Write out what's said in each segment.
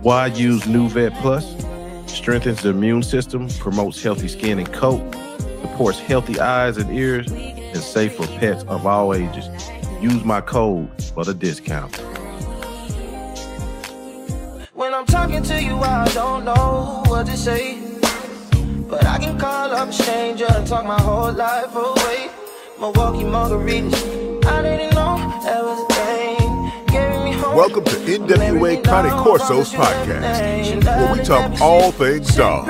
Why use New Vet Plus? Strengthens the immune system, promotes healthy skin and coat, supports healthy eyes and ears, and safe for pets of all ages. Use my code for the discount. When I'm talking to you, I don't know what to say, but I can call up a stranger and talk my whole life away. Milwaukee margaritas, I didn't know that was a thing. Welcome to NWA Cane Corsos podcast, where we talk all things dog.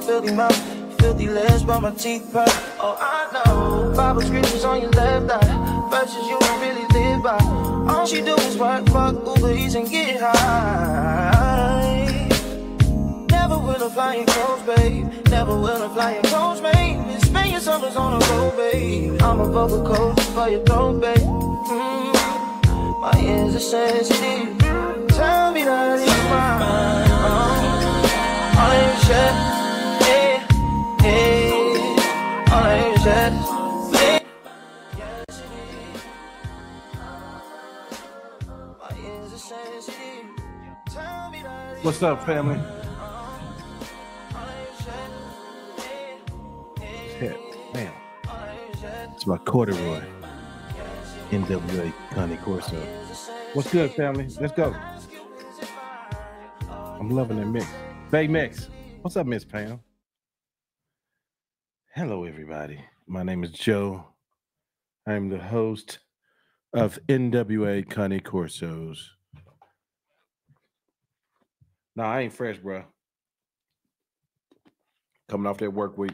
Filthy mouth, filthy lips, but my teeth purr. Oh, I know. Bible scriptures on your left eye, verses you don't really live by. All she do is work, fuck, Uber Eats and get high. Never will I fly in clothes, babe. Never will I fly in clothes, babe. Spend your summers on a road, babe. I'm a vocal coach for your throat, babe. My ears are sensitive. Tell me that it's mine. All I hear is shit. All I hear is shit. My ears are sensitive. Tell me that it's What's up, family? Shit, man. It's my corduroy. NWA Cane Corsos. What's good, family? Let's go. I'm loving that mix. Bay Mix. What's up, Miss Pam? Hello, everybody. My name is Joe. I'm the host of NWA Cane Corsos. No, I ain't fresh, bro. Coming off that work week.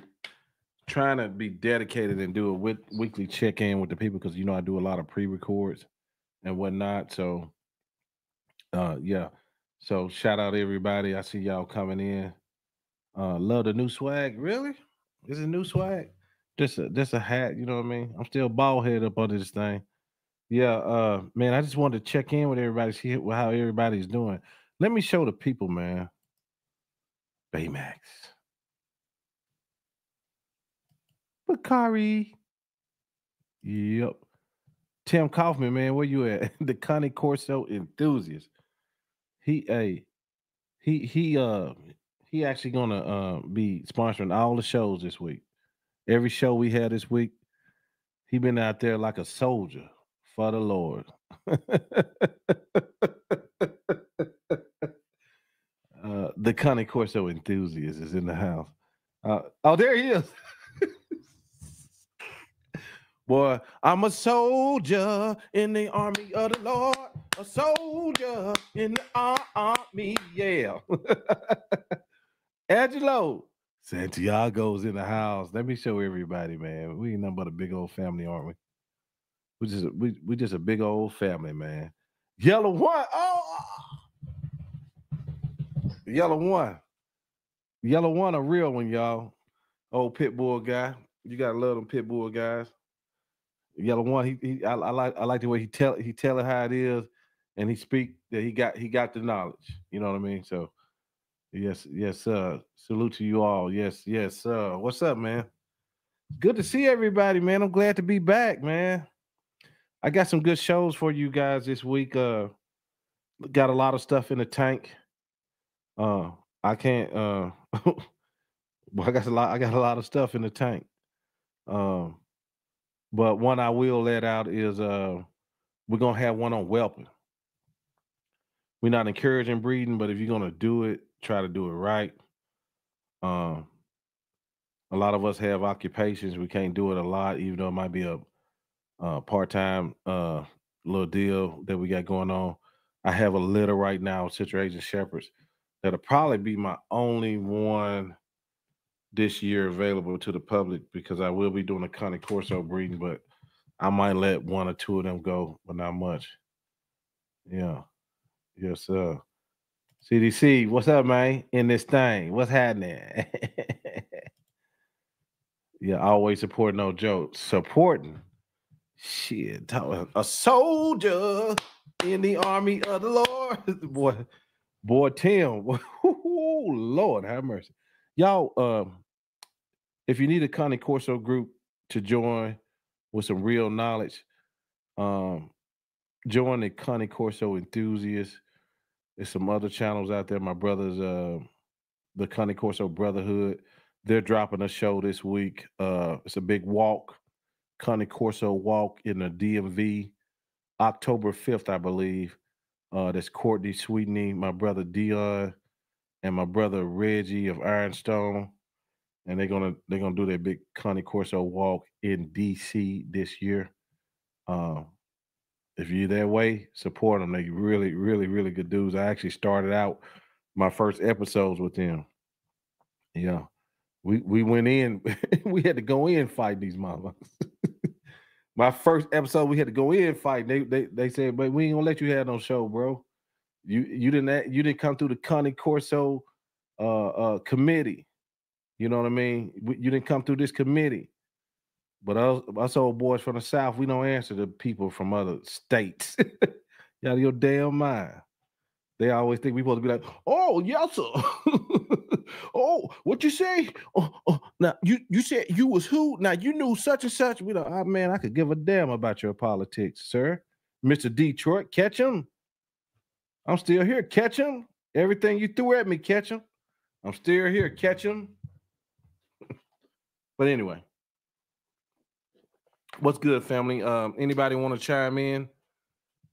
Trying to be dedicated and do a weekly check-in with the people because, you know, I do a lot of pre-records and whatnot. So, yeah. So, shout out to everybody. I see y'all coming in. Love the new swag. Really? Is it new swag? Just a hat, you know what I mean? I'm still bald head up under this thing. Yeah, man, I just wanted to check in with everybody, see how everybody's doing. Let me show the people, man. Baymax. Bakari. Yep. Tim Kaufman, man, where you at? The Cane Corso enthusiast. He actually gonna be sponsoring all the shows this week. Every show we had this week, he been out there like a soldier for the Lord. The Cane Corso enthusiast is in the house. Oh, there he is. Boy, I'm a soldier in the army of the Lord. A soldier in the army, yeah. Angelo Santiago's in the house. Let me show everybody, man. We ain't nothing but a big old family, aren't we? We just a big old family, man. Yellow one. Oh, yellow one. Yellow one, a real one, y'all. Old pit bull guy. You gotta love them pit bull guys. Yellow one, I like the way he tell it how it is, and he speak that he got the knowledge. You know what I mean? So yes, sir. Salute to you all. Yes, sir. What's up, man? Good to see everybody, man. I'm glad to be back, man. I got some good shows for you guys this week. Got a lot of stuff in the tank. I can't well, I got a lot of stuff in the tank. But one I will let out is we're gonna have one on whelping. We're not encouraging breeding, but if you're gonna do it, try to do it right. A lot of us have occupations. We can't do it a lot, even though it might be a part-time little deal that we got going on. I have a litter right now, Citrus Asian Shepherds, that'll probably be my only one this year available to the public because I will be doing a Cane Corso breeding, but I might let one or two of them go, but not much. Yeah. Yes, sir. CDC, what's up, man? In this thing. What's happening? Yeah, always supporting, no joke. Supporting. Shit. A soldier in the army of the Lord. Boy, Tim. Lord have mercy. Y'all, if you need a Cane Corso group to join with some real knowledge, join the Cane Corso enthusiasts. There's some other channels out there. My brothers, the Cane Corso Brotherhood, they're dropping a show this week. It's a big walk, Cane Corso walk in the DMV, October 5th, I believe. That's Courtney Sweetney, my brother Dion, and my brother Reggie of Ironstone. And they're gonna do their big Cane Corso walk in DC this year. Um, if you're that way, support them. They really, really, really good dudes. I actually started out my first episodes with them. Yeah. We went in, we had to go in fighting these motherfuckers. My first episode, we had to go in fighting. They said, but we ain't gonna let you have no show, bro. You didn't come through the Cane Corso committee. You know what I mean? You didn't come through this committee. But us old boys from the South, we don't answer to people from other states. You out of your damn mind. They always think we supposed to be like, oh, yes, sir. Oh, what you say? Now, you said you was who? Now, you knew such and such. We don't, man, I could give a damn about your politics, sir. Mr. Detroit, catch him. I'm still here. Catch him. Everything you threw at me, catch him. I'm still here. Catch him. But anyway. What's good, family? Anybody want to chime in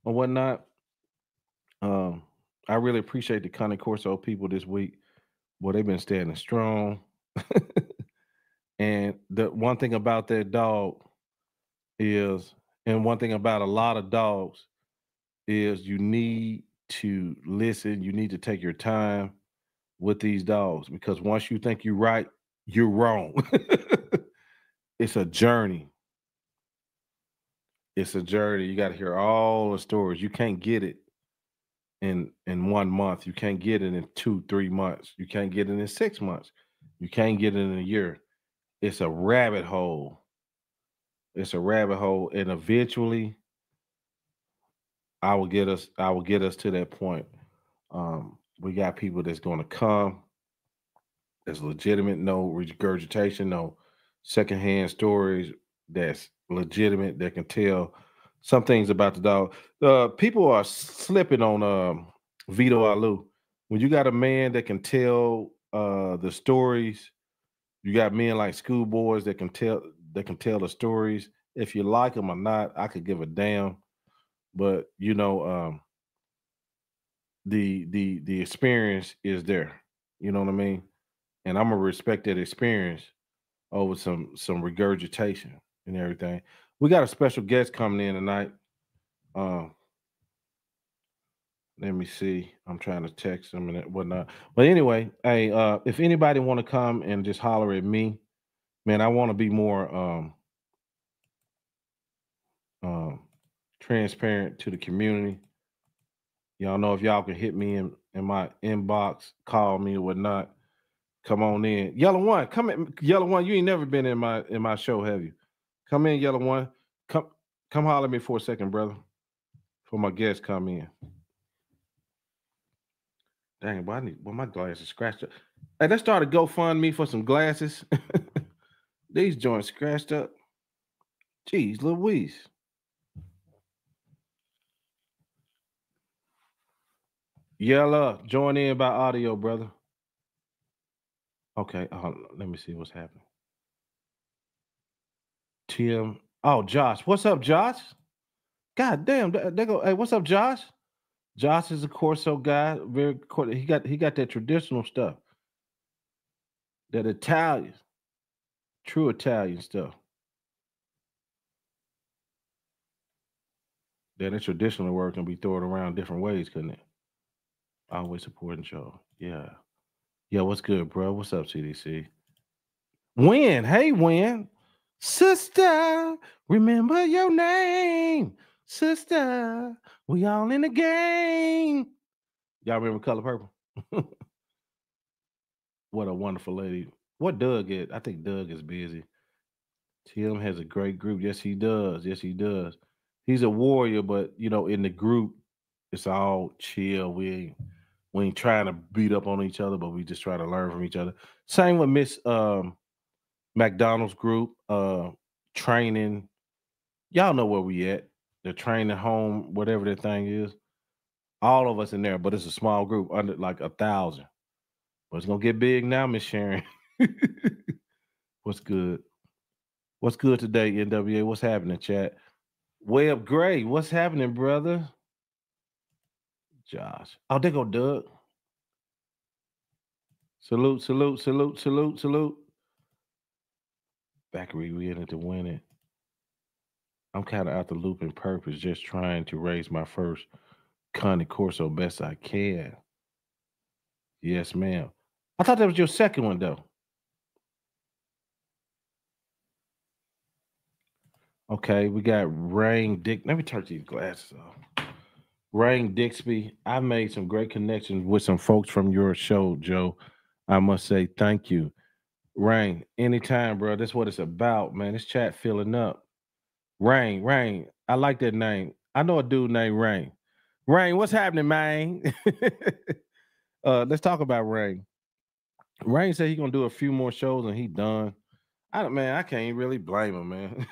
or whatnot? I really appreciate the Cane Corso people this week. Boy, they've been standing strong. And the one thing about that dog is, and one thing about a lot of dogs is you need to listen. You need to take your time with these dogs because once you think you're right, you're wrong. It's a journey. It's a journey. You got to hear all the stories. You can't get it in 1 month. You can't get it in 2-3 months. You can't get it in 6 months. You can't get it in a year. It's a rabbit hole. It's a rabbit hole, and eventually, I will get us to that point. We got people that's going to come. That's legitimate, no regurgitation, no secondhand stories. That's legitimate, that can tell some things about the dog. People are slipping on Vito Alu. When you got a man that can tell the stories, you got men like schoolboys that can tell the stories. If you like them or not, I could give a damn. But you know, the experience is there. You know what I mean? And I'm gonna respect that experience over some regurgitation and everything. We got a special guest coming in tonight. Let me see. I'm trying to text him and whatnot. But anyway, hey, if anybody want to come and just holler at me, man, I want to be more transparent to the community. Y'all know if y'all can hit me in my inbox, call me or whatnot. Come on in. Yellow One, come in. Yellow One, you ain't never been in my show, have you? Come in, Yellow One. Come holler at me for a second, brother. For my guests come in. Dang, well, my glasses scratched up. Hey, let's start a GoFundMe for some glasses. These joints scratched up. Jeez Louise. Yellow, join in by audio, brother. Okay, let me see what's happening. Tim. Oh, Josh. What's up, Josh? God damn. They go, hey, what's up, Josh? Josh is a Corso guy. He got that traditional stuff. That Italian. True Italian stuff. That the traditional word can be thrown around different ways, couldn't it? Always supporting y'all. Yeah. Yeah, what's good, bro? What's up, CDC? Win. Hey, Win. Sister, remember your name. Sister, we all in the game. Y'all remember Color Purple? What a wonderful lady. What Doug is? I think Doug is busy. Tim has a great group. Yes, he does. Yes, he does. He's a warrior, but you know, in the group, it's all chill. We ain't trying to beat up on each other, but we just try to learn from each other. Same with Miss McDonald's group, training. Y'all know where we at. The training home, whatever that thing is. All of us in there, but it's a small group under like 1,000. But it's gonna get big now, Miss Sharon. What's good? What's good today, NWA? What's happening, chat? Web Gray, what's happening, brother? Josh. Oh, there go Doug. Salute, salute, salute, salute, salute. Bakery, we in it to win it. I'm kind of out the loop in purpose, just trying to raise my first Cane Corso best I can. Yes, ma'am. I thought that was your second one, though. Okay, we got Rain Dick. Let me turn these glasses off. Rain Dixby, I made some great connections with some folks from your show, Joe. I must say thank you. Rain, anytime, bro. That's what it's about, man. This chat filling up. Rain, Rain. I like that name. I know a dude named Rain. Rain, what's happening, man? Let's talk about Rain. Rain said he gonna do a few more shows and he done. I can't really blame him, man.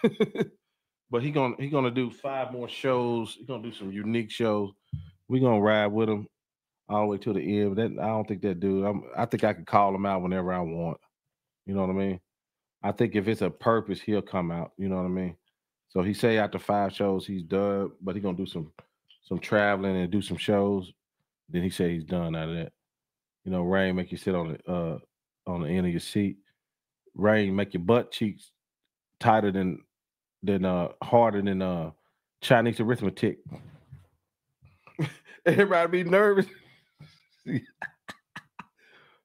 But he gonna do 5 more shows. He gonna do some unique shows. We gonna ride with him all the way to the end. That I don't think that dude. I think I could call him out whenever I want. You know what I mean? I think if it's a purpose, he'll come out. You know what I mean? So he say after 5 shows he's done, but he gonna do some traveling and do some shows. Then he say he's done out of that. You know, rain make you sit on the end of your seat. Rain make your butt cheeks tighter than harder than Chinese arithmetic. Everybody be nervous.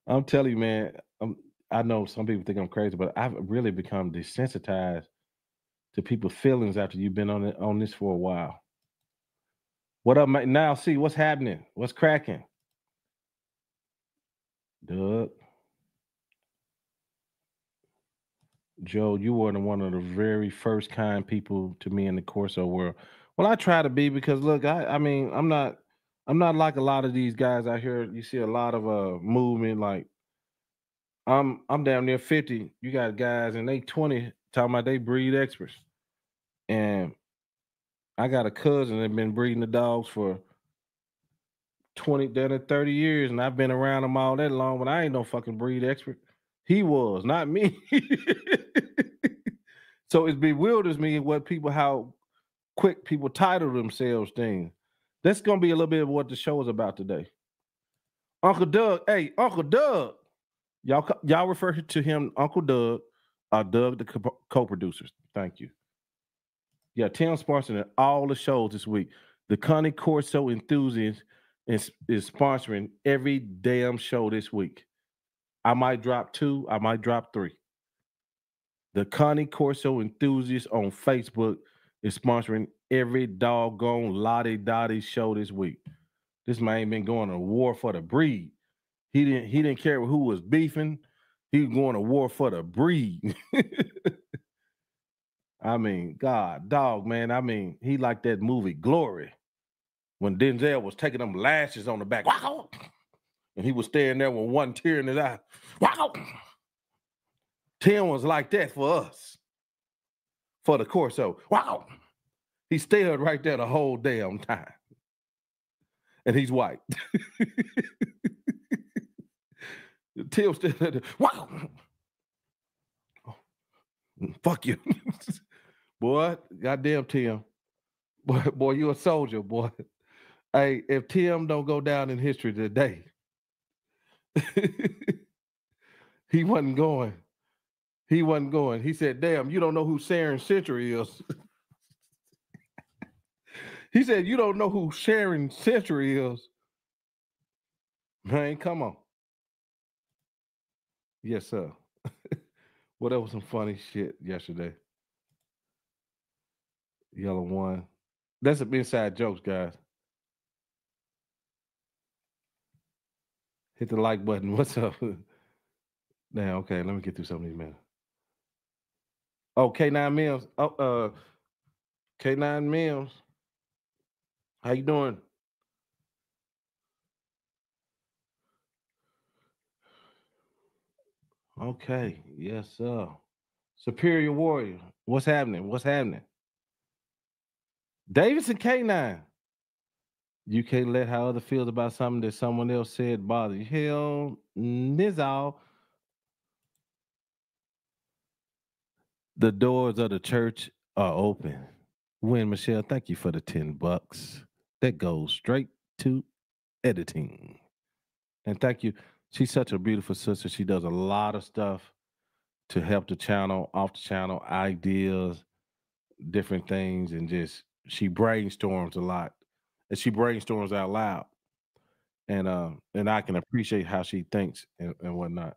I'm telling you, man. I know some people think I'm crazy, but I've really become desensitized to people's feelings after you've been on this for a while. What up, mate? Now, see what's happening. What's cracking, Doug? Joe, you were one of the very first kind people to me in the Corso world. Well, I try to be because look, I mean, I'm not like a lot of these guys out here. You see a lot of movement. Like I'm down near 50. You got guys and they 20 talking about they breed experts. And I got a cousin that been breeding the dogs for 20 down to 30 years, and I've been around them all that long, but I ain't no fucking breed expert. He was, not me. So it bewilders me how quick people title themselves things. That's gonna be a little bit of what the show is about today. Uncle Doug, hey, Uncle Doug. Y'all refer to him Uncle Doug, Doug the co-producers. Thank you. Yeah, Tim sponsoring all the shows this week. The Cane Corso enthusiast is sponsoring every damn show this week. I might drop 2, I might drop 3. The Cane Corso enthusiast on Facebook is sponsoring every doggone Lottie Dottie show this week. This man been going to war for the breed. He didn't care who was beefing. He was going to war for the breed. I mean, God, dog, man. I mean, he like that movie Glory when Denzel was taking them lashes on the back. Wow! And he was staring there with one tear in his eye. Wow! Tim was like that for us, for the Corso. Wow! He stared right there the whole damn time. And he's white. Tim stared there. Wow! Oh, fuck you. Boy, goddamn Tim. Boy, you a soldier, boy. Hey, if Tim don't go down in history today, he wasn't going. He wasn't going. He said, damn, you don't know who Sharon Century is. He said, you don't know who Sharon Century is. Man, come on. Yes, sir. Well, that was some funny shit yesterday. Yellow one. That's some inside jokes, guys. Hit the like button. What's up? Now, okay, let me get through some of these minutes. Oh, K9 Mims. Oh, K9 Mims. How you doing? Okay, yes, sir. Superior Warrior. What's happening? What's happening? Davidson K9. You can't let how other feels about something that someone else said bother you. Hell, nizzle. The doors of the church are open. Win Michelle, thank you for the $10. That goes straight to editing. And thank you. She's such a beautiful sister. She does a lot of stuff to help the channel, off the channel, ideas, different things, and just she brainstorms a lot. And she brainstorms out loud. And I can appreciate how she thinks and whatnot.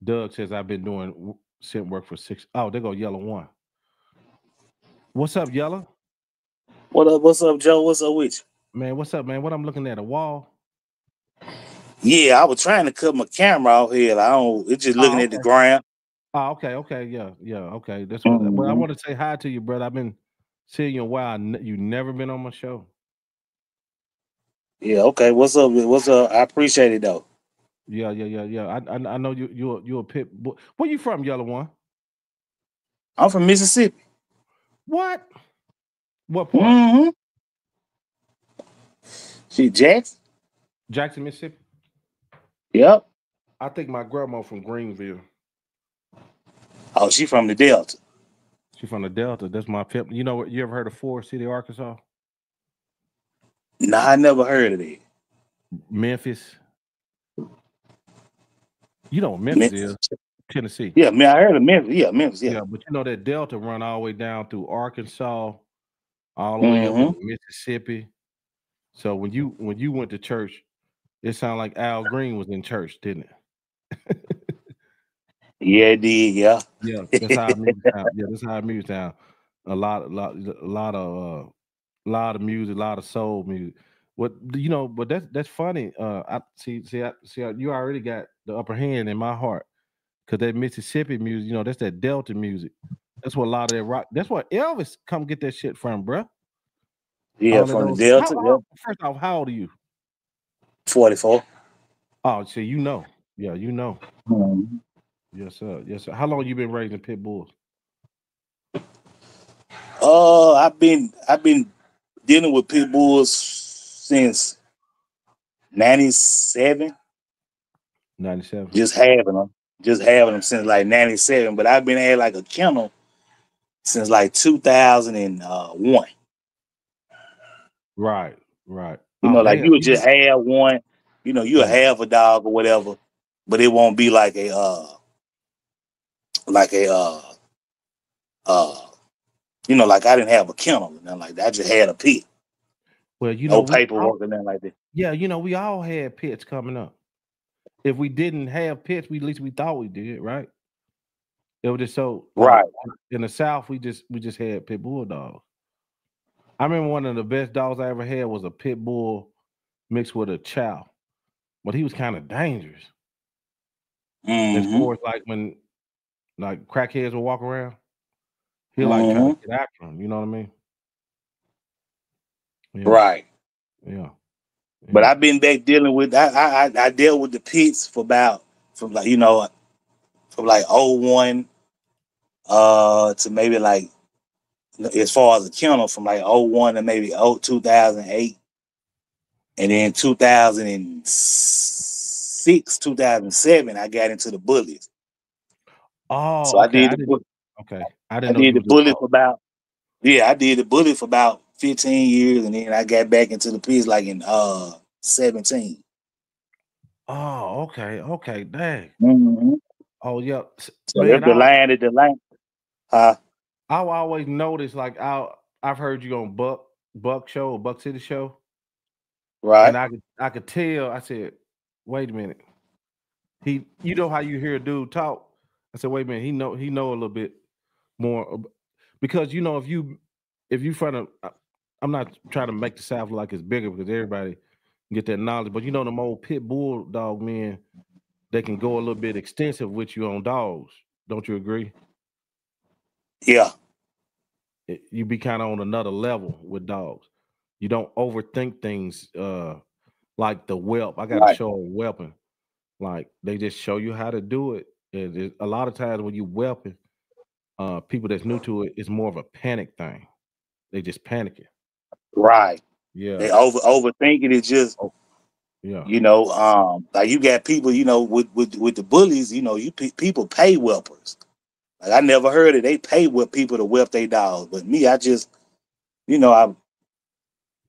Doug says I've been doing scent work for 6. Oh, there go Yellow One. What's up, Yellow? What up? What's up, Joe? What's up with Man, what's up, man? What I'm looking at, a wall? you? Yeah, I was trying to cut my camera off here. I don't. It's just looking Oh, at the okay. ground. Oh, okay, yeah, okay. That's what. But I Mhm. want to say hi to you, brother. I've been seeing you a while. You never been on my show. Yeah. Okay. What's up? What's up? I appreciate it though. Yeah. I know you're a pit bull. Where you from, Yellow One? I'm from Mississippi. What? What part? Mm-hmm. She Jackson. Jackson, Mississippi. Yep. I think my grandma from Greenville. Oh, she from the Delta. She from the Delta. That's my pip. You know what? You ever heard of Forest City, Arkansas? Nah, I never heard of it. Memphis. You know what Memphis Memphis. is? Tennessee. Yeah, man, I heard of Memphis. Yeah, Memphis. Yeah. Yeah, but you know that Delta run all the way down through Arkansas, all the way up Mm-hmm. into Mississippi. So when you went to church, it sounded like Al Green was in church, didn't it? Yeah, it did. Yeah. Yeah, that's how music sound. Yeah, that's how music sound. A lot of music, a lot of soul music. What you know, but that's funny. I you already got the upper hand in my heart because that Mississippi music, you know, that's that Delta music. That's what a lot of that rock. That's what Elvis come get that shit from, bruh. Yeah, All of from the those. Delta. Yeah. First off, how old are you? 44. Oh, so you know. Yeah, you know. Mhm. Yes, sir. Yes, sir. How long you been raising pit bulls? I've been dealing with pit bulls since '97. 97. Just having them since like '97. But I've been at like a kennel since like 2001. Right, right. You Oh, know, like damn. you would just have one. You know, you'll Yeah. have a dog or whatever, but it won't be like a like a uh like I didn't have a kennel and nothing like that. I just had a pet. Well, you know, No paperwork and nothing like that. we all had pits coming up. If we didn't have pits, at least we thought we did, right? It was just so like Right. in the South, we just had pit bull dogs. I remember one of the best dogs I ever had was a pit bull mixed with a chow, but he was kind of dangerous. As Mm-hmm. far as like when like crackheads would walk around, he like try to Mm-hmm. get after him. You know what I mean? Yeah, Right. yeah, But yeah. I've been back dealing with I dealt with the pits from like from like '01 to maybe like as far as the kennel from like '01 to maybe 2008, and then 2006 2007 I got into the bullies. Oh, So I okay. did the bully. I I didn't know did you the was a bully dog. for about I did the bully for about 15 years, and then I got back into the pits like in 17. Oh, okay. Dang. Mm-hmm. Oh, yeah, So man. that's the line. Uh, I always notice like I've heard you on Buck show or Buck City show, right. and I could tell. I said, wait a minute. You know how you hear a dude talk. I said, wait a minute. He know a little bit more because you know if you front of I'm not trying to make the South look like it's bigger because everybody can get that knowledge, but you know them old pit bull dog men, they can go a little bit extensive with you on dogs. Don't you agree? Yeah. You be kind of on another level with dogs. You don't overthink things like the whelp. I got to Right. show a whelping. Like they just show you how to do it. A lot of times when you whelping, people that's new to it, it's more of a panic thing. They just panicking. Right. Yeah. They overthink it. It's just, Oh, yeah. like you got people, with the bullies, people pay whelpers. Like I never heard it. They pay with people to whelp their dogs, but me, I just, I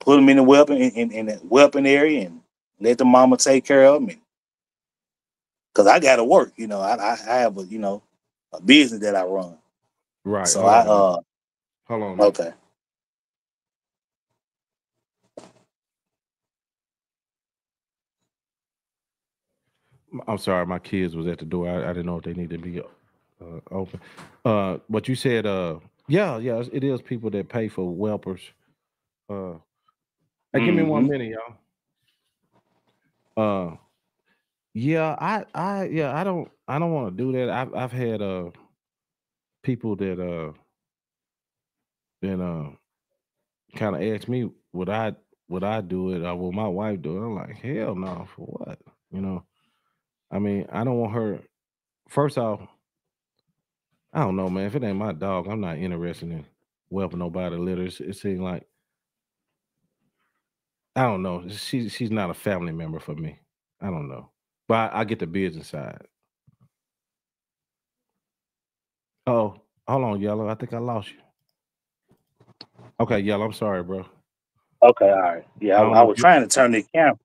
put them in the in the whelping area and let the mama take care of them. Because I got to work, I have a business that I run. Right. So Hold on, man. Hold on, man. Okay. I'm sorry, my kids was at the door. I didn't know if they needed to be open. But you said, yeah, it is people that pay for whelpers. Uh, hey, give me 1 minute, y'all. Yeah, I don't want to do that. I've had people that kind of ask me would I do it or will my wife do it? I'm like, hell no, for what? You know, I mean, I don't want her. First off, I don't know, man. If it ain't my dog, I'm not interested in whelping nobody litter. It seems like I don't know. She's not a family member for me. I don't know, but I get the business side. Oh, hold on, Yellow. I think I lost you. Okay, Yellow. I'm sorry, bro. Okay. All right. Yeah. I don't I know if was you. trying to turn the camera.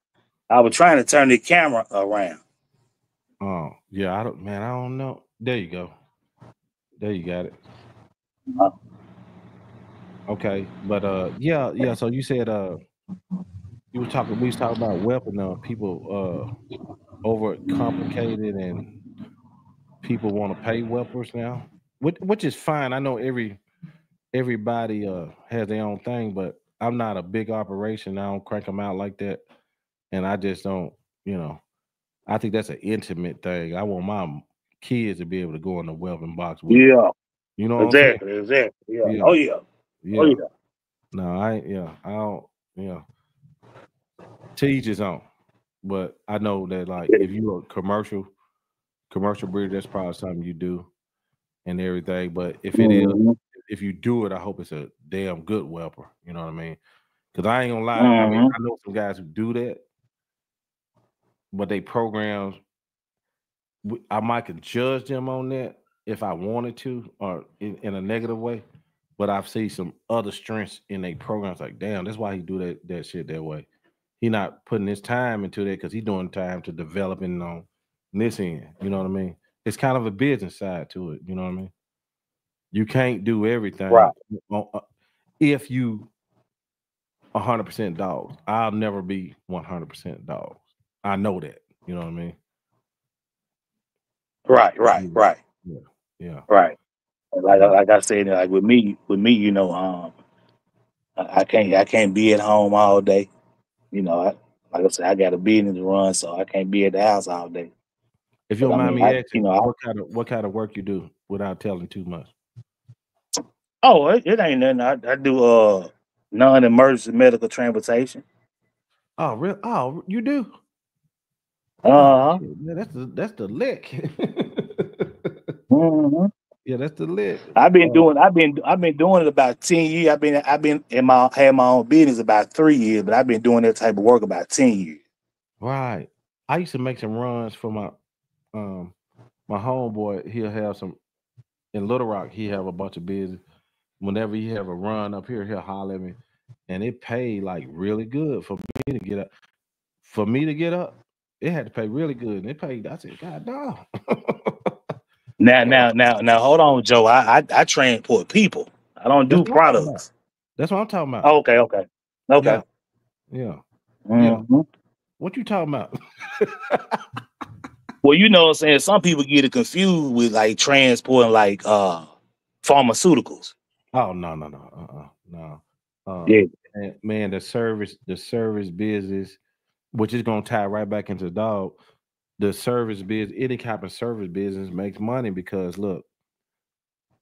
I was trying to turn the camera around. Oh, yeah. I don't, man. I don't know. There you go. There you got it. Uh, Okay, but yeah. So you said we was talking about weapon people over complicated and people want to pay weapons now, which is fine. I know everybody has their own thing, but I'm not a big operation. I don't crank them out like that, and I just don't. You know, I think that's an intimate thing. I want my kids to be able to go in the weapon box with them. yeah. You know what I'm saying? Exactly. Exactly. Yeah. Yeah, Oh yeah. Oh yeah. yeah. No, I don't. Yeah, to each his own. But I know that like if you're a commercial breeder, that's probably something you do and everything. But Mm-hmm. if you do it, I hope it's a damn good whelper. You know what I mean? Because I ain't gonna lie. I mean, Mm-hmm. I know some guys who do that, but they programs. I might could judge them on that if I wanted to, or in a negative way. But I've seen some other strengths in their programs. Like, damn, that's why he do that shit that way. He not putting his time into that because he's doing time to developing on this end. You know what I mean? It's kind of a business side to it. You know what I mean? You can't do Right. everything if you 100% dogs. I'll never be 100% dogs. I know that. You know what I mean? Right. Right. Yeah, Right. yeah, yeah, Right. Like yeah. like I said, like with me, I can't be at home all day. Like I said, I got a business to run, so I can't be at the house all day. If you But don't I mind mean, me asking, what kind of work you do without telling too much? it ain't nothing. I do non-emergency medical transportation. Oh, real? Oh, you do? Oh, Uh-huh. shit, man, that's the lick. hmm Yeah, that's the lick. I've been doing it about 10 years. I've been had my own business about 3 years, but I've been doing that type of work about 10 years. Right. I used to make some runs for um my homeboy. He'll have some in Little Rock. He have a bunch of business. Whenever he have a run up here, he'll holler at me, and it paid like really good for me to get up. For me to get up, it had to pay really good, and it paid. I said, God, no. Damn, Now, hold on, Joe. I transport people. I don't that's do what I'm talking about. products. That's what I'm talking about. Oh, okay. Yeah, Okay. yeah, yeah. hmm What you talking about? Well, you know what I'm saying? Some people get it confused with like transporting like pharmaceuticals. Oh no, no. Yeah. Man, the service business, which is gonna tie right back into dog. The service business, any type of service business makes money because look,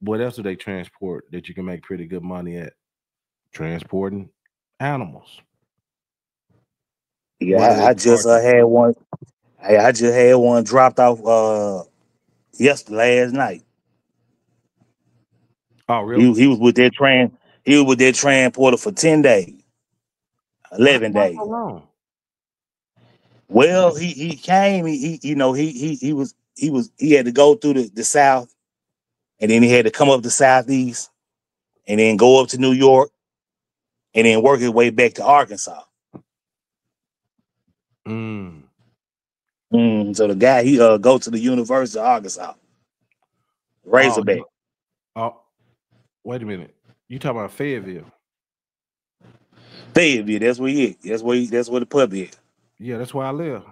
what else do they transport that you can make pretty good money at? Transporting animals. Yeah, Whether I it's just parts. had one. I just had one dropped off yesterday last night. Oh, really? He was with that transporter for 10 days. Why days. so long? Well, he came. He had to go through the South, and then he had to come up the Southeast, and then go up to New York, and then work his way back to Arkansas. Mm. So the guy he go to the University of Arkansas, Oh, Razorback. oh, wait a minute. You talking about Fayetteville? Fayetteville, that's where he is. That's where the pub is. Yeah, that's where I live.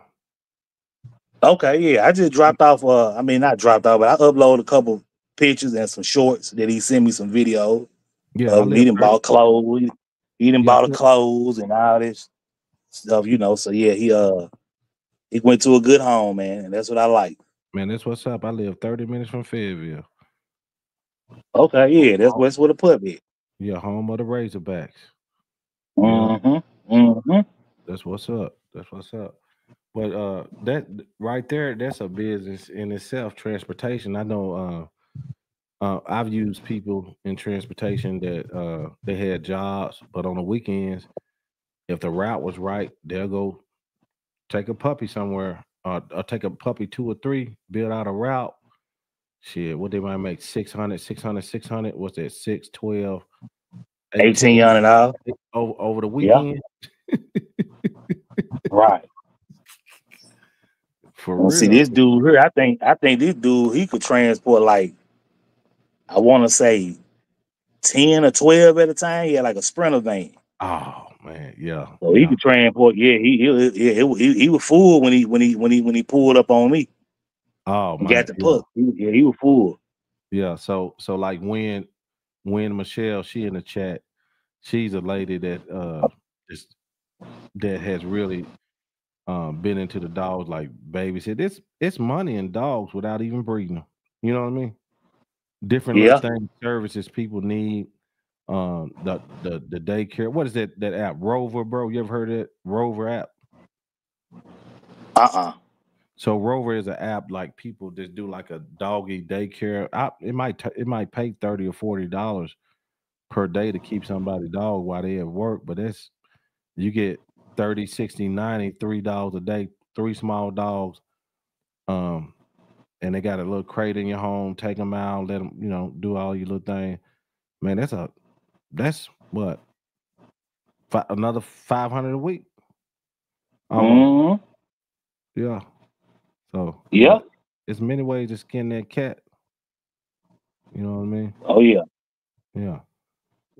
Okay, yeah. I just dropped off. I mean, not dropped off, but I uploaded a couple pictures and some shorts that he sent me some video Yeah, I of him. He live done 30. bought clothes. He done Yeah, bought the clothes and all this stuff. So yeah, he went to a good home, man, and that's what I like. man, that's what's up. I live 30 minutes from Fayetteville. Okay, yeah, that's Oh, where the pub is. yeah, home of the Razorbacks. Yeah, Mm-hmm. Mm-hmm. that's what's up. That's what's up. But that right there, that's a business in itself. Transportation. I know. I've used people in transportation that they had jobs, but on the weekends, if the route was right, they'll go take a puppy somewhere, or take a puppy 2 or 3, build out a route. Shit, what they might make 600, 600, 600. What's that? 6, 12, 18 $1,800. over the Yeah, weekend. right. For Well, see real. this dude here. I think this dude he could transport like I want to say 10 or 12 at a time. He had like a Sprinter van. Oh man, yeah, So he yeah. could transport. Yeah, he was full when he pulled up on me Oh and got man, the yeah, pup. He was full. yeah. So like when Michelle, she in the chat, she's a lady that is that has really been into the dogs like babysit. It's money in dogs without even breeding them. You know what I mean? Different little Yeah. things, services people need. The daycare. What is that app? Rover, bro. You ever heard of that Rover app? Uh-uh. So Rover is an app like people just do like a doggy daycare. It might pay $30 or $40 per day to keep somebody's dog while they at work, but that's you get 30, 60, 90, $3 a day, 3 small dogs. Um, and they got a little crate in your home, take them out, let them, do all your little thing. Man, that's what another 500 a week, almost. Mm-hmm. Yeah. So yeah, Yeah. it's many ways to skin that cat. You know what I mean? Oh yeah. Yeah,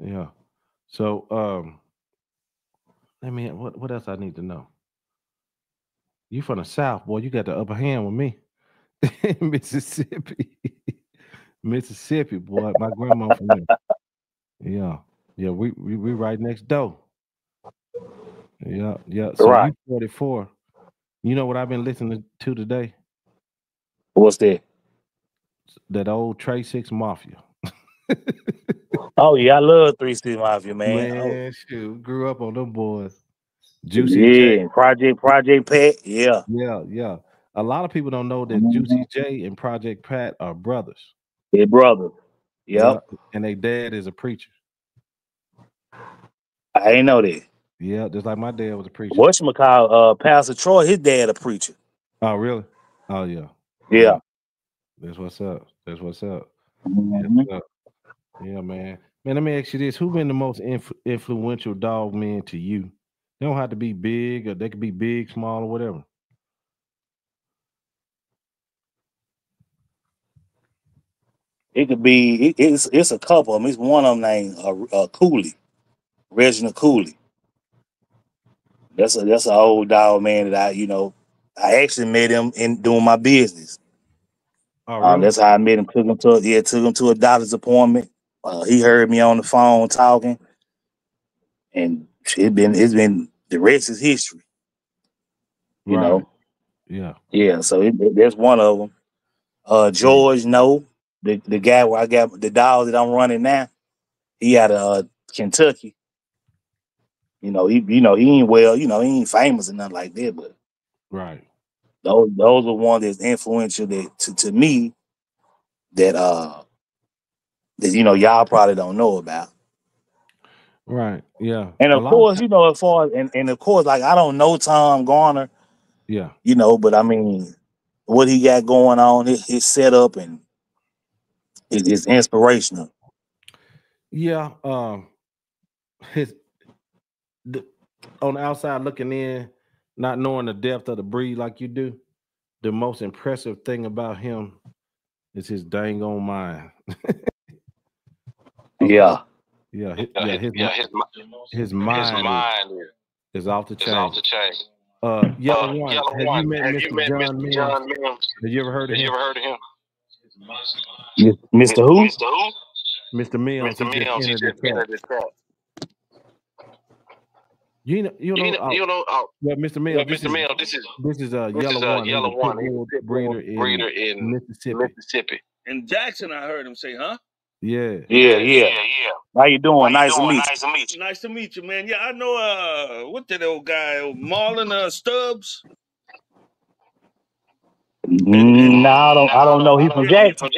yeah. So let me what else I need to know? You from the South, boy? You got the upper hand with me. Mississippi, Mississippi, boy. My grandma from there. Yeah, yeah. We right next door. Yeah, yeah. So Right. you 44. You know what I've been listening to today? What's that? That old Trey Six Mafia. Oh yeah, I love 3 City Mafia, man. Oh Man, shoot, grew up on them boys. Juicy J. yeah, Project Pat. Yeah. Yeah, yeah. A lot of people don't know that Mm-hmm. Juicy J and Project Pat are brothers. His brother. Yeah, Yep. and their dad is a preacher. I ain't know that. Yeah, just like my dad was a preacher. Whatchamacallit, Pastor Troy, his dad a preacher. Oh, really? Oh, yeah, Yeah. yeah. That's what's up. That's what's up. Yes, Mm-hmm. sir. Yeah, man. Man, let me ask you this: who been the most influential dog man to you? They don't have to be big, or they could be big, small, or whatever. It could be. It's a couple of them. It's one of them named Cooley, Reginald Cooley. That's an old dog man that I actually met him in doing my business. Oh, really? That's how I met him. Took him to a doctor's appointment. He heard me on the phone talking, and it's been the rest is history. You Right. know. Yeah. Yeah. So that's one of them. Yeah. George, no, the guy where I got the dog that I'm running now. He out of Kentucky. He ain't well. He ain't famous or nothing like that. But Right. those are one that's influential that to me that y'all probably don't know about. Right. Yeah. And A of lot of course, you know, as far as, and of course, like I don't know Tom Garner, yeah. you know, but I mean, what he got going on, his setup, and it's inspirational. Yeah. His the, on the outside looking in, not knowing the depth of the breed like you do, the most impressive thing about him is his dang on mind. Yeah. Yeah, his His mind mind is off the is off chain. the chain. Yellow One, Yellow have you One, met have you Mr. met John Mr. Mims? John Mims? Have you ever heard of Have you him? ever heard of him? Mr. Who? Mr. Who? Mr. Mims, Mr. he just Mims, he entered the just entered trap. the trap. You know, well, Mr. Mims, this is Yellow One. He's a Yellow One. pit He's bull a pit breeder bull breeder in in Mississippi. Mississippi. In Jackson, I heard him say, huh? Yeah. Yeah. How you doing? How you Nice to doing? meet you. Nice to meet you. Nice to meet you, man. Yeah, I know, what that old guy, Marlon Stubbs? No, I don't know. He's from Jackson.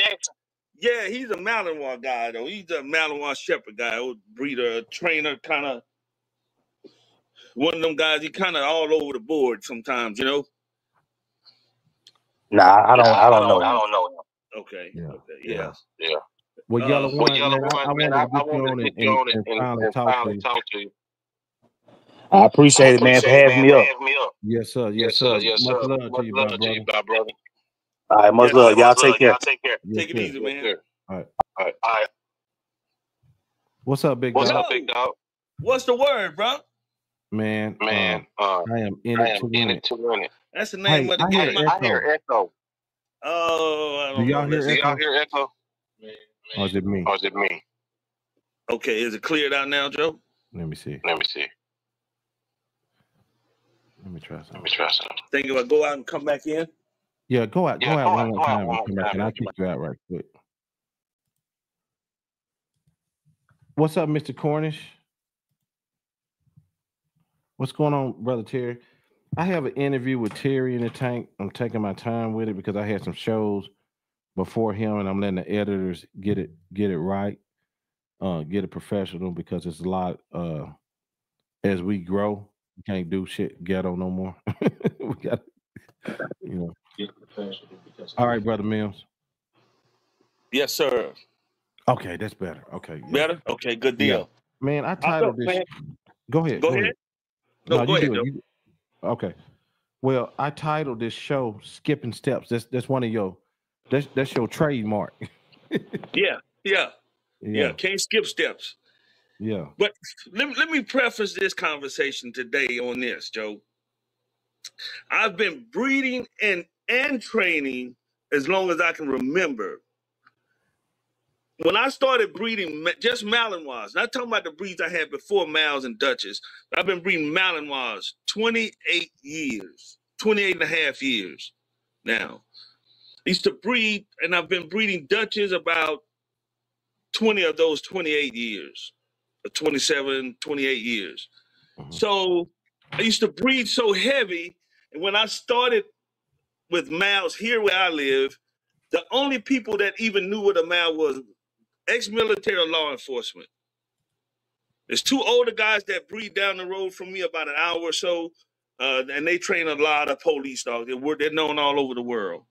Yeah, he's a Malinois guy, though. He's a Malinois shepherd guy, old breeder, trainer, kind of one of them guys. He kind of all over the board sometimes, you know? Nah, I don't know. I don't know. Okay. Yeah. Okay. Yeah. Yeah. Well, Yellow One, man, I wanted to get you on and finally talk to you. I appreciate it, man, for having me up. Yes, sir. Yes, sir. Much love to you, my brother. All right, much love. Y'all take care. Take it easy, man. All right. What's up, big dog? Big dog? What's the word, bro? Man, I am in it to win it. That's the name of the game. I hear echo. Oh, I don't Do y'all know. hear echo? Or is it me? Okay, is it cleared out now, Joe? Let me see. Let me try something. Think if I go out and come back in? Yeah, go out one more time and come back, and I'll kick you out right quick. What's up, Mr. Cornish? What's going on, Brother Terry? I have an interview with Terry in the tank. I'm taking my time with it because I had some shows before him, and I'm letting the editors get it right, get it professional, because it's a lot. As we grow, we can't do shit ghetto no more. We got, get professional. All right, Brother Mims. Yes, sir. Okay, that's better. Okay, yeah. Better. Okay, good deal. Yeah. Man, I titled this. Go ahead. Go ahead. No, go ahead. Okay. Well, I titled this show "Skipping Steps." That's one of your. That's your trademark. Yeah. Can't skip steps. Yeah. But let me preface this conversation today on this, Joe. I've been breeding and training as long as I can remember. When I started breeding just Malinois, not talking about the breeds I had before Mals and Dutches, I've been breeding Malinois 28 years, 28 and a half years now. I used to breed, and I've been breeding Dutches about 20 of those 28 years, or 27, 28 years. Mm-hmm. So I used to breed so heavy, and when I started with Mals here where I live, the only people that even knew what a Mal was ex-military or law enforcement. There's two older guys that breed down the road from me about an hour or so, and they train a lot of police dogs. They're known all over the world.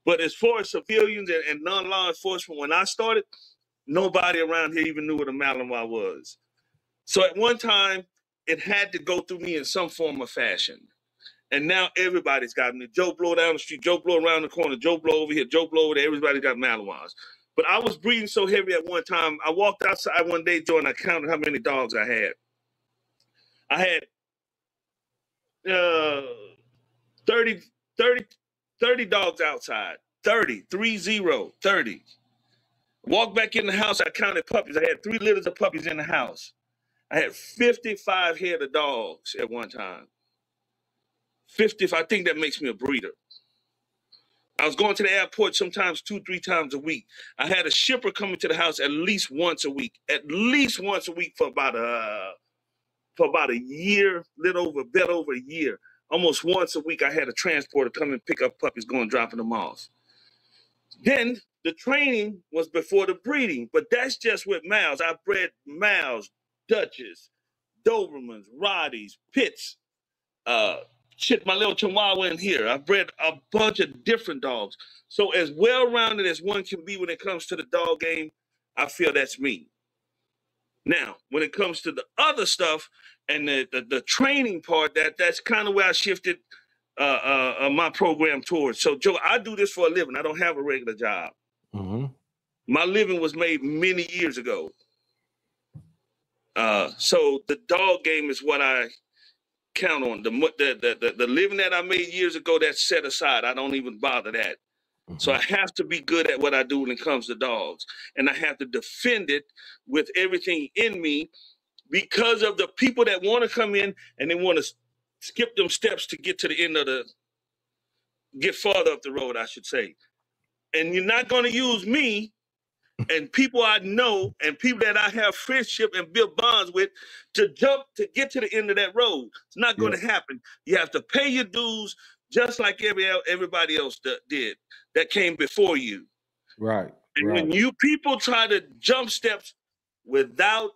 But as far as civilians and non-law enforcement, when I started, nobody around here even knew what a Malinois was. So at one time, it had to go through me in some form or fashion. And now everybody's got me. Joe Blow down the street, Joe Blow around the corner, Joe Blow over here, Joe Blow over there. Everybody's got Malinois. But I was breeding so heavy at one time. I walked outside one day, Joe, and I counted how many dogs I had. I had 30 dogs outside. 30. Walked back in the house, I counted puppies. I had 3 litters of puppies in the house. I had 55 head of dogs at one time. 50, I think that makes me a breeder. I was going to the airport sometimes 2-3 times a week. I had a shipper coming to the house at least once a week for about a year, bit over a year. Almost once a week, I had a transporter come and pick up puppies, go and dropping them off. Then the training was before the breeding, but that's just with Mals. I bred Mals, Dutches, Dobermans, Rotties, Pits, my little Chihuahua in here. I've bred a bunch of different dogs. So as well-rounded as one can be when it comes to the dog game, I feel that's me. Now, when it comes to the other stuff and the training part, that's kind of where I shifted my program towards. So, Joe, I do this for a living. I don't have a regular job. Mm-hmm. My living was made many years ago. So the dog game is what I count on. The living that I made years ago, that's set aside. I don't even bother that. Mm-hmm. So I have to be good at what I do when it comes to dogs. And I have to defend it with everything in me because of the people that want to come in and they want to skip them steps to get to the end of get farther up the road, I should say. And you're not going to use me and people I know and people that I have friendship and build bonds with to get to the end of that road. It's not going to happen. You have to pay your dues just like everybody else did that came before you. Right. And when you people try to jump steps without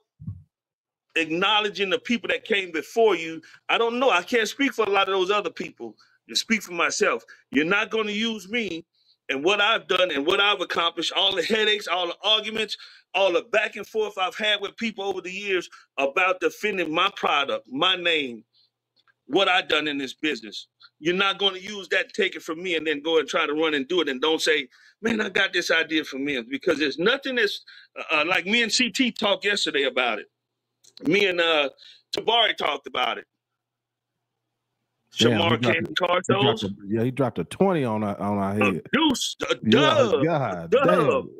acknowledging the people that came before you, I don't know. I can't speak for a lot of those other people. I speak for myself. You're not going to use me and what I've done and what I've accomplished, all the headaches, all the arguments, all the back and forth I've had with people over the years about defending my product, my name, what I've done in this business. You're not going to use that, take it from me, and then go and try to run and do it. And don't say, man, I got this idea from Mims, because there's nothing that's like me and CT talked yesterday about it. Me and Tabari talked about it. Our Cane Corsos. He dropped a 20 on our head. A deuce, a dub. God damn.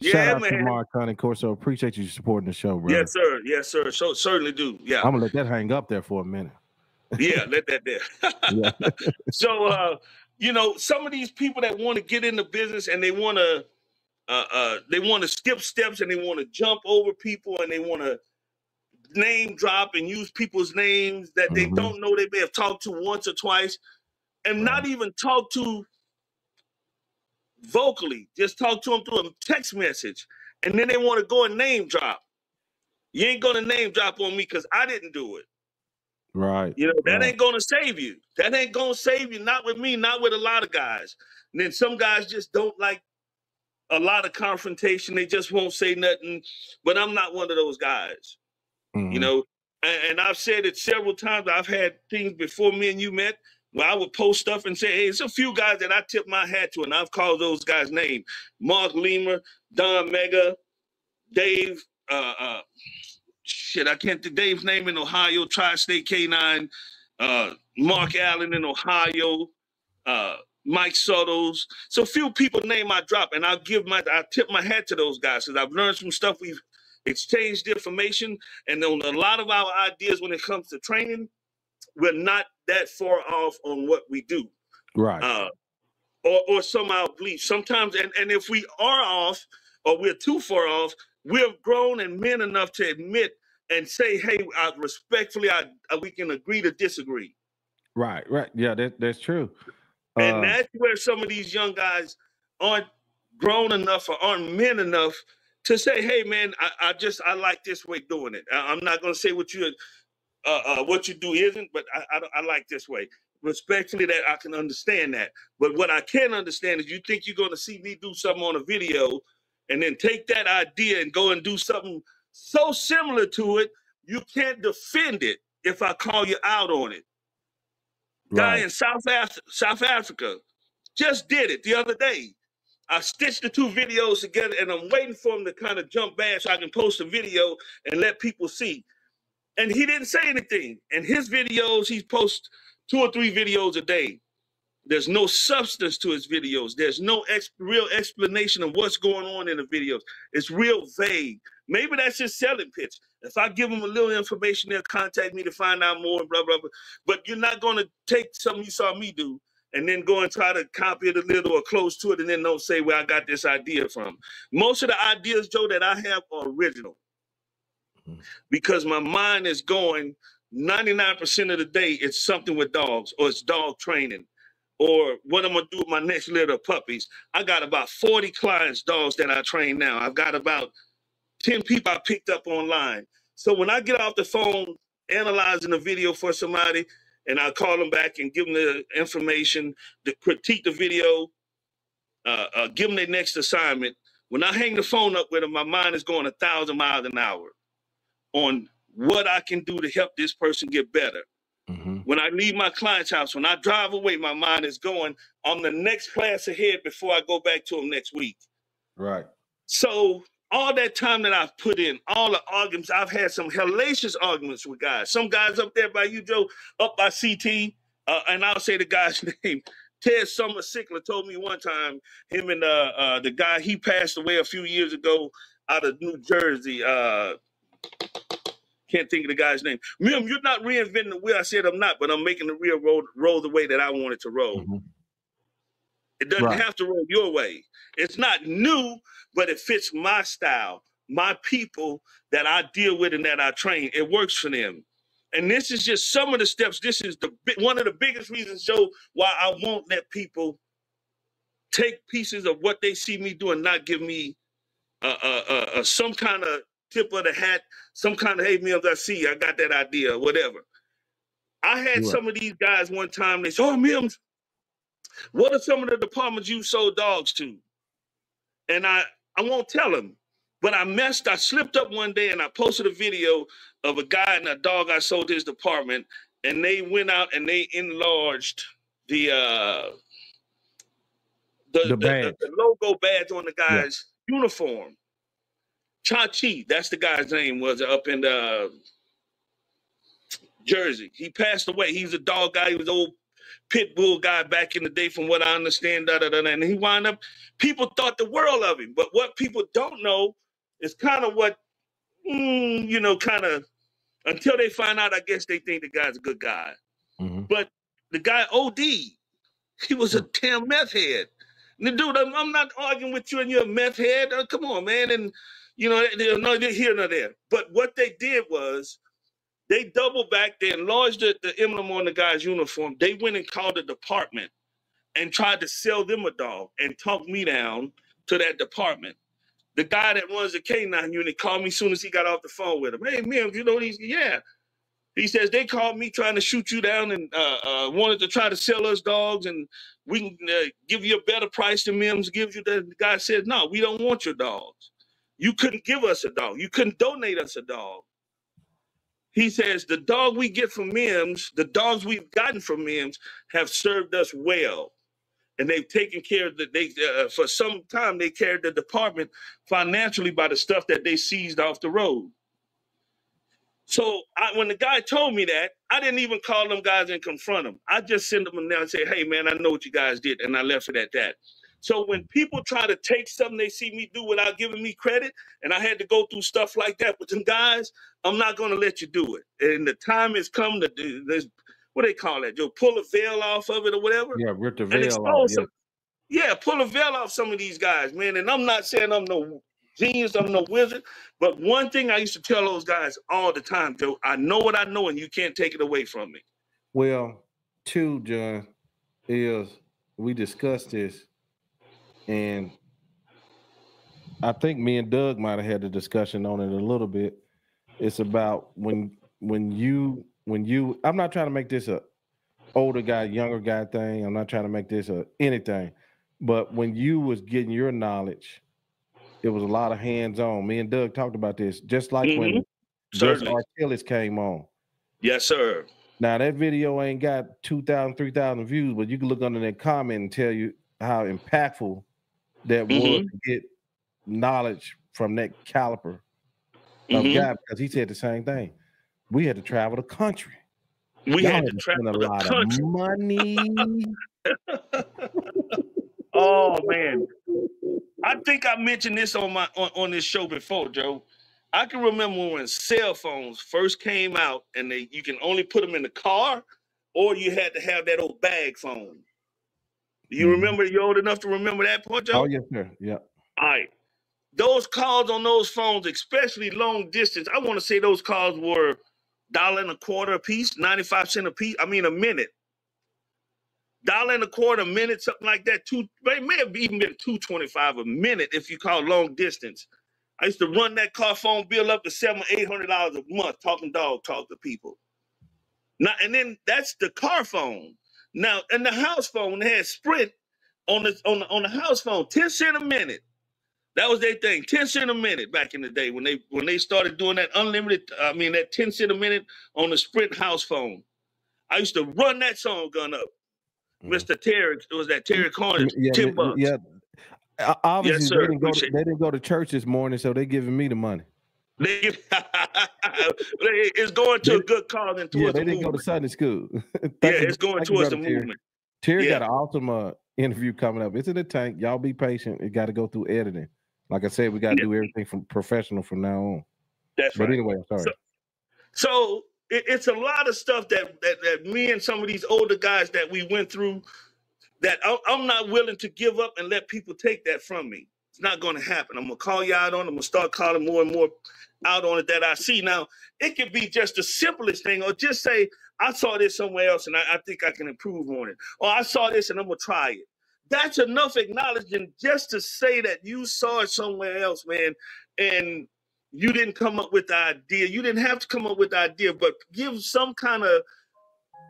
Shout out to Our Cane Corsos. Appreciate you supporting the show, bro. Yes, sir. Yes, sir. So certainly do. Yeah. I'm gonna let that hang up there for a minute. Yeah, let that there. So some of these people that want to get into business and they want to skip steps and they want to jump over people and they want to name drop and use people's names that they don't know, they may have talked to once or twice and not even talk to vocally, just talk to them through a text message. And then they want to go and name drop. You ain't going to name drop on me because I didn't do it. Right. That ain't going to save you. That ain't going to save you. Not with me, not with a lot of guys. And then some guys just don't like a lot of confrontation. They just won't say nothing. But I'm not one of those guys. And I've said it several times. I've had things before me and you met where I would post stuff and say, hey, it's a few guys that I tip my hat to, and I've called those guys' names. Mark Leamer, Don Mega, Dave, I can't think Dave's name in Ohio, Tri-State Canine, Mark Allen in Ohio, Mike Sotos. So few people name I drop, and I tip my hat to those guys because I've learned some stuff. We've exchanged information, and on a lot of our ideas when it comes to training, we're not that far off on what we do. Right. Or some of our beliefs. Sometimes, and if we are off or we're too far off, we're grown and men enough to admit and say, hey, respectfully, we can agree to disagree. Right. Yeah, that's true. And that's where some of these young guys aren't grown enough or aren't men enough to say, hey, man, I like this way doing it. I'm not going to say what you do isn't, but I like this way. Respectfully, that I can understand that. But what I can understand is you think you're going to see me do something on a video and then take that idea and go and do something so similar to it, you can't defend it if I call you out on it. Guy in South Africa just did it the other day. I stitched the two videos together and I'm waiting for him to kind of jump back so I can post a video and let people see. And he didn't say anything. And his videos, he posts 2 or 3 videos a day. There's no substance to his videos. There's no real explanation of what's going on in the videos. It's real vague. Maybe that's his selling pitch. If I give them a little information, they'll contact me to find out more, blah, blah, blah. But you're not going to take something you saw me do and then go and try to copy it a little or close to it and then don't say where I got this idea from. Most of the ideas, Joe, that I have are original because my mind is going 99% of the day, it's something with dogs or it's dog training or what I'm going to do with my next litter of puppies. I got about 40 clients, dogs that I train now. I've got about 10 people I picked up online. So when I get off the phone analyzing the video for somebody, and I call them back and give them the information, to critique the video, give them their next assignment. When I hang the phone up with them, my mind is going 1,000 miles an hour on what I can do to help this person get better. When I leave my client's house, when I drive away, my mind is going on the next class ahead before I go back to them next week. Right. So all that time that I've put in, all the arguments, I've had some hellacious arguments with guys. Some guys up there by you, Joe, up by CT, and I'll say the guy's name. Ted Summer Sickler told me one time, him and the guy, he passed away a few years ago out of New Jersey. Can't think of the guy's name. Mim, you're not reinventing the wheel. I said I'm not, but I'm making the real roll the way that I want it to roll. It doesn't have to roll your way. It's not new, but it fits my style, my people that I deal with and that I train. It works for them. And this is just some of the steps. This is one of the biggest reasons, Joe, why I won't let people take pieces of what they see me do and not give me some kind of tip of the hat, some kind of, hey, Mims, I see you, I got that idea, or whatever. I had some of these guys one time, they said, oh, Mims, what are some of the departments you sold dogs to? And I won't tell them, but I slipped up one day and I posted a video of a guy and a dog I sold to his department, and they went out and they enlarged the logo badge on the guy's uniform. Chachi, that's the guy's name, was up in Jersey. He passed away. He was a dog guy. He was an old pit bull guy back in the day, from what I understand. And he wound up, people thought the world of him. But what people don't know is kind of what, kind of, until they find out, I guess they think the guy's a good guy. But the guy OD, he was a damn meth head. And dude, I'm not arguing with you and you're a meth head. Come on, man. And, they're here nor there. But what they did was they doubled back. They enlarged the emblem on the guy's uniform. They went and called the department and tried to sell them a dog and talk me down to that department. The guy that runs the canine unit called me as soon as he got off the phone with him. Hey, Mims, yeah. He says, they called me trying to shoot you down and wanted to try to sell us dogs, and we can give you a better price than Mims gives you. The guy said, no, we don't want your dogs. You couldn't give us a dog. You couldn't donate us a dog. He says, the dog we get from Mims, the dogs we've gotten from Mims have served us well. And they've taken care of for some time, they carried the department financially by the stuff that they seized off the road. So when the guy told me that, I didn't even call them guys and confront them. I just sent them down and say, hey, man, I know what you guys did. And I left it at that. So when people try to take something they see me do without giving me credit, and I had to go through stuff like that with them guys, I'm not going to let you do it. And the time has come to do this. What do they call that? You'll pull a veil off of it or whatever. Yeah, rip the and veil expose off. Yeah, pull a veil off some of these guys, man. And I'm not saying I'm no genius, I'm no wizard. But one thing I used to tell those guys all the time, Joe, I know what I know, and you can't take it away from me. Well, two, John, is we discussed this, and I think me and Doug might have had a discussion on it a little bit. It's about when you I'm not trying to make this a older guy, younger guy thing. I'm not trying to make this a anything. But when you was getting your knowledge, it was a lot of hands-on. Me and Doug talked about this, just like when Just Artillis came on. Yes, sir. Now, that video ain't got 2,000, 3,000 views, but you can look under that comment and tell you how impactful that was to get knowledge from that caliber of guy, because he said the same thing. We had to travel the country. We had to travel a lot of money. Oh, man. I think I mentioned this on this show before, Joe. I can remember when cell phones first came out, and you can only put them in the car, or you had to have that old bag phone. Do you remember? You're old enough to remember that part, Joe? Oh, yes, sir. Yeah. All right. Those calls on those phones, especially long distance, I want to say those calls were $1.25 a piece, 95 cents a piece. I mean, a minute. $1.25 a minute, something like that. It may have even been $2.25 a minute if you call long distance. I used to run that car phone bill up to $700 or $800 a month talking dog talk to people. Now, and then that's the car phone. Now, in the house phone, they had Sprint on the house phone, 10 cents a minute. That was their thing, 10 cents a minute back in the day when they started doing that unlimited, that 10 cents a minute on the Sprint house phone. I used to run that song gun up. Mr. Terry, it was that Terry Cornish, $10. Yeah. Obviously, yes, they sir. didn't go to church this morning, so they giving me the money. It's going to a good cause and towards they the didn't movement. go to Sunday school. It's going towards the movement. Terry got an awesome interview coming up. It's in the tank. Y'all be patient. It got to go through editing. Like I said, we got to do everything from professional from now on. That's right. But anyway, I'm sorry. So it's a lot of stuff that me and some of these older guys that we went through that I'm not willing to give up and let people take that from me. It's not going to happen. I'm going to call you out on it. I'm going to start calling more and more out on it that I see. Now, it could be just the simplest thing, or just say, I saw this somewhere else and I think I can improve on it. Or I saw this and I'm going to try it. That's enough acknowledgement just to say that you saw it somewhere else, man, and you didn't come up with the idea. You didn't have to come up with the idea, but give some kind of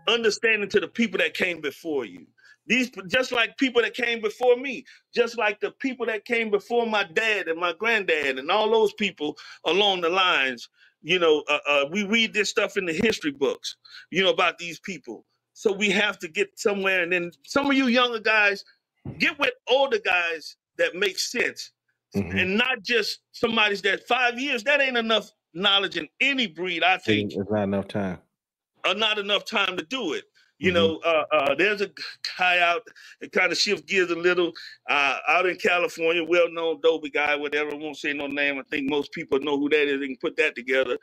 understanding to the people that came before you. These, just like people that came before me, just like the people that came before my dad and my granddad and all those people along the lines, we read this stuff in the history books, about these people. So we have to get somewhere. And then some of you younger guys, get with older guys that make sense. And not just somebody's that 5 years. That ain't enough knowledge in any breed, I think. It's not enough time. Not enough time to do it. There's a guy out that kind of shift gears a little out in California, well-known Dobie guy, whatever. I won't say no name. I think most people know who that is. They can put that together.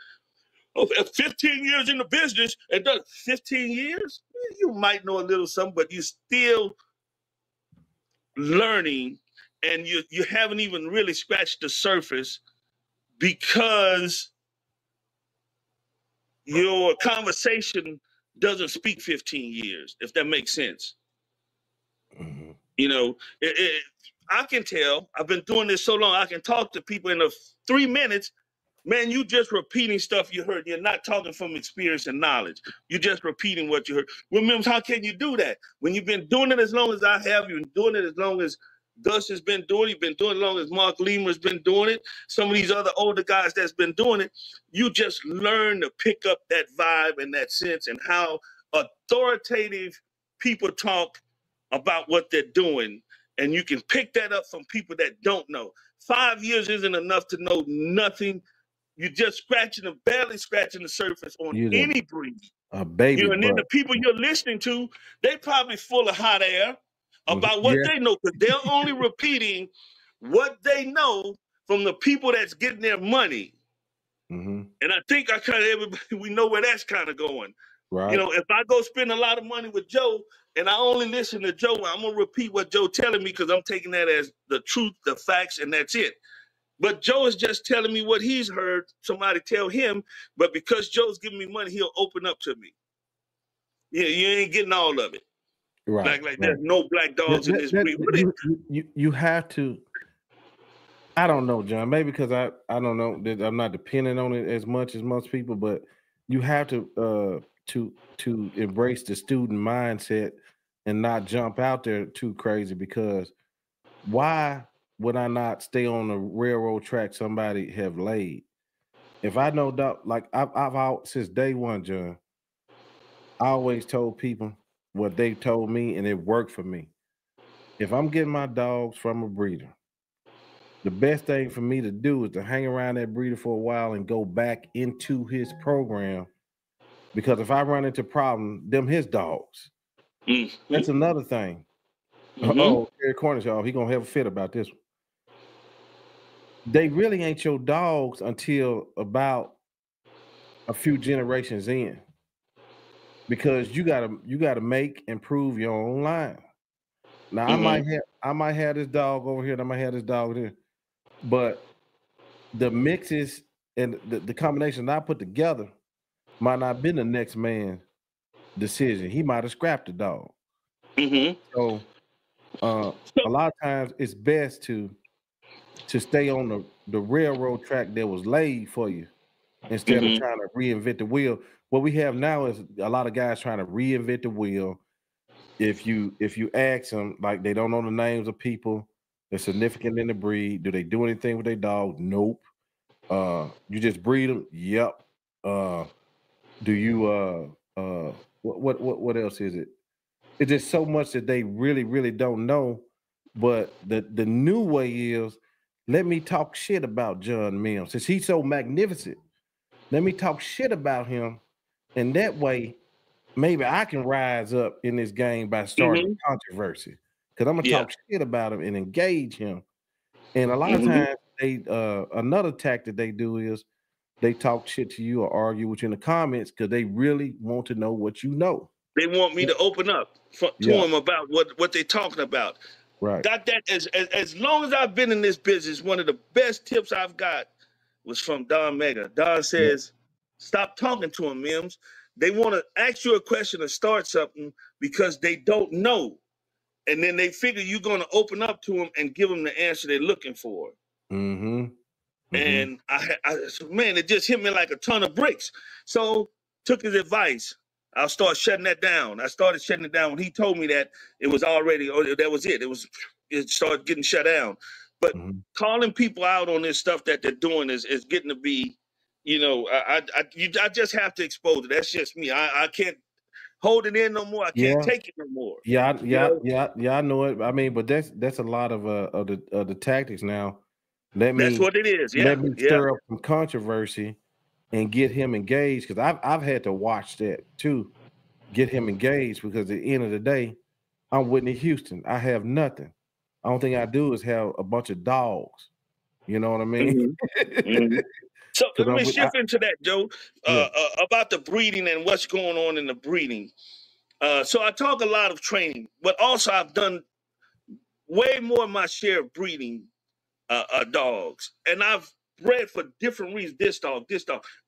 15 years in the business, and does 15 years? You might know a little something, but you're still learning, and you haven't even really scratched the surface because your conversation doesn't speak 15 years, if that makes sense. I can tell. I've been doing this so long. I can talk to people in 3 minutes. Man, you just repeating stuff you heard. You're not talking from experience and knowledge. You're just repeating what you heard. Well, Mims, how can you do that? When you've been doing it as long as I have, you've been doing it as long as Gus has been doing it, you've been doing it as long as Mark Lima has been doing it, some of these other older guys that's been doing it, you just learn to pick up that vibe and that sense and how authoritative people talk about what they're doing. And you can pick that up from people that don't know. 5 years isn't enough to know nothing. You're just barely scratching the surface on any breed. A baby. And then the people you're listening to, they probably full of hot air about what they know, because they're only repeating what they know from the people that's getting their money. And I think everybody, we know where that's kind of going. Right. If I go spend a lot of money with Joe and I only listen to Joe, I'm going to repeat what Joe telling me because I'm taking that as the truth, the facts, and that's it. But Joe is just telling me what he's heard somebody tell him. But because Joe's giving me money, he'll open up to me. You ain't getting all of it. Right. Like there's no black dogs in this breed. You have to. I don't know, John. Maybe because I don't know that I'm not dependent on it as much as most people, but you have to embrace the student mindset and not jump out there too crazy, because why would I not stay on the railroad track somebody have laid? If I know, like I've out since day one, John, I always told people what they told me, and it worked for me. If I'm getting my dogs from a breeder, the best thing for me to do is to hang around that breeder for a while and go back into his program, because if I run into problems, them his dogs. That's another thing. Oh, Eric Cornish, y'all, he gonna have a fit about this one. They really ain't your dogs until about a few generations in, because you gotta make and prove your own line. Now I might have this dog over here, and I might have this dog there, but the mixes and the combination I put together might not been the next man's decision. He might have scrapped the dog. So a lot of times it's best to stay on the railroad track that was laid for you instead of trying to reinvent the wheel. What we have now is a lot of guys trying to reinvent the wheel. If you ask them, like, they don't know the names of people that's significant in the breed. Do they do anything with their dog? Nope. You just breed them? Yep. Do you what else is it? It's just so much that they really don't know. But the new way is, let me talk shit about John Mims. Since he's so magnificent, let me talk shit about him. And that way, maybe I can rise up in this game by starting controversy. Because I'm gonna talk shit about him and engage him. And a lot of times they another tactic they do is they talk shit to you or argue with you in the comments because they really want to know what you know. They want me to open up to them about what they're talking about. Right. Got that as long as I've been in this business, one of the best tips I've got was from Don Mega. Don says, stop talking to them, Mims. They want to ask you a question or start something because they don't know. And then they figure you're going to open up to them and give them the answer they're looking for. And man, it just hit me like a ton of bricks. So took his advice. I'll start shutting that down. I started shutting it down when he told me that it was already, that was it. It started getting shut down. But calling people out on this stuff that they're doing is getting to be, you know, I just have to expose it. That's just me. I can't hold it in no more. I can't take it no more. I know it. I mean, but that's a lot of the tactics now. That's what it is. Let me stir up some controversy and get him engaged, because I've had to watch that too, get him engaged, because at the end of the day, I'm Whitney Houston. I have nothing. The only thing I do is have a bunch of dogs. You know what I mean? So let me shift into that, Joe, about the breeding and what's going on in the breeding. So I talk a lot of training, but also I've done way more of my share of breeding dogs. And I've bred for different reasons. This dog.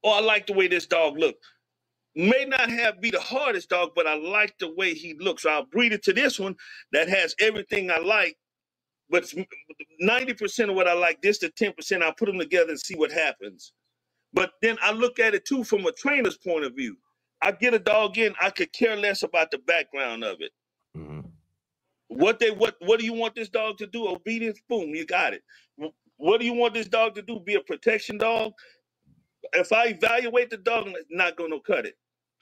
Oh, I like the way this dog looks. May not be the hardest dog, but I like the way he looks. So I'll breed it to this one that has everything I like, but 90% of what I like, this to 10%, I'll put them together and see what happens. But then I look at it too from a trainer's point of view. I get a dog in, I could care less about the background of it. What do you want this dog to do? Obedience, boom, you got it. What do you want this dog to do? Be a protection dog? If I evaluate the dog, I'm not going to cut it.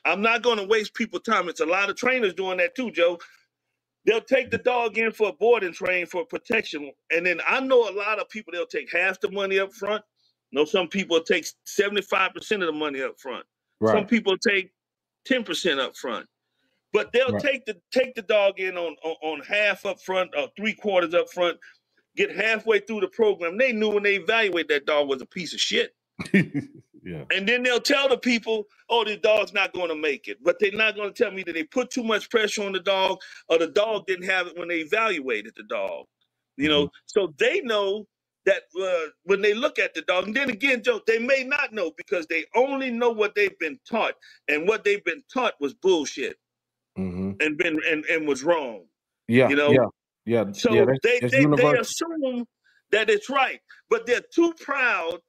I'm not going to waste people's time. It's a lot of trainers doing that too, Joe. They'll take the dog in for a board and train for protection. And then I know a lot of people, they'll take half the money up front. Some people take 75% of the money up front. Some people take 10% up front. But they'll take the dog in on half up front or 3/4 up front, get halfway through the program. They knew when they evaluated that dog was a piece of shit. And then they'll tell the people, oh, the dog's not going to make it. But they're not going to tell me that they put too much pressure on the dog or the dog didn't have it when they evaluated the dog. You know, so they know that when they look at the dog. And then again, Joe, they may not know because they only know what they've been taught. And what they've been taught was bullshit. And was wrong. So they assume that it's right, but they're too proud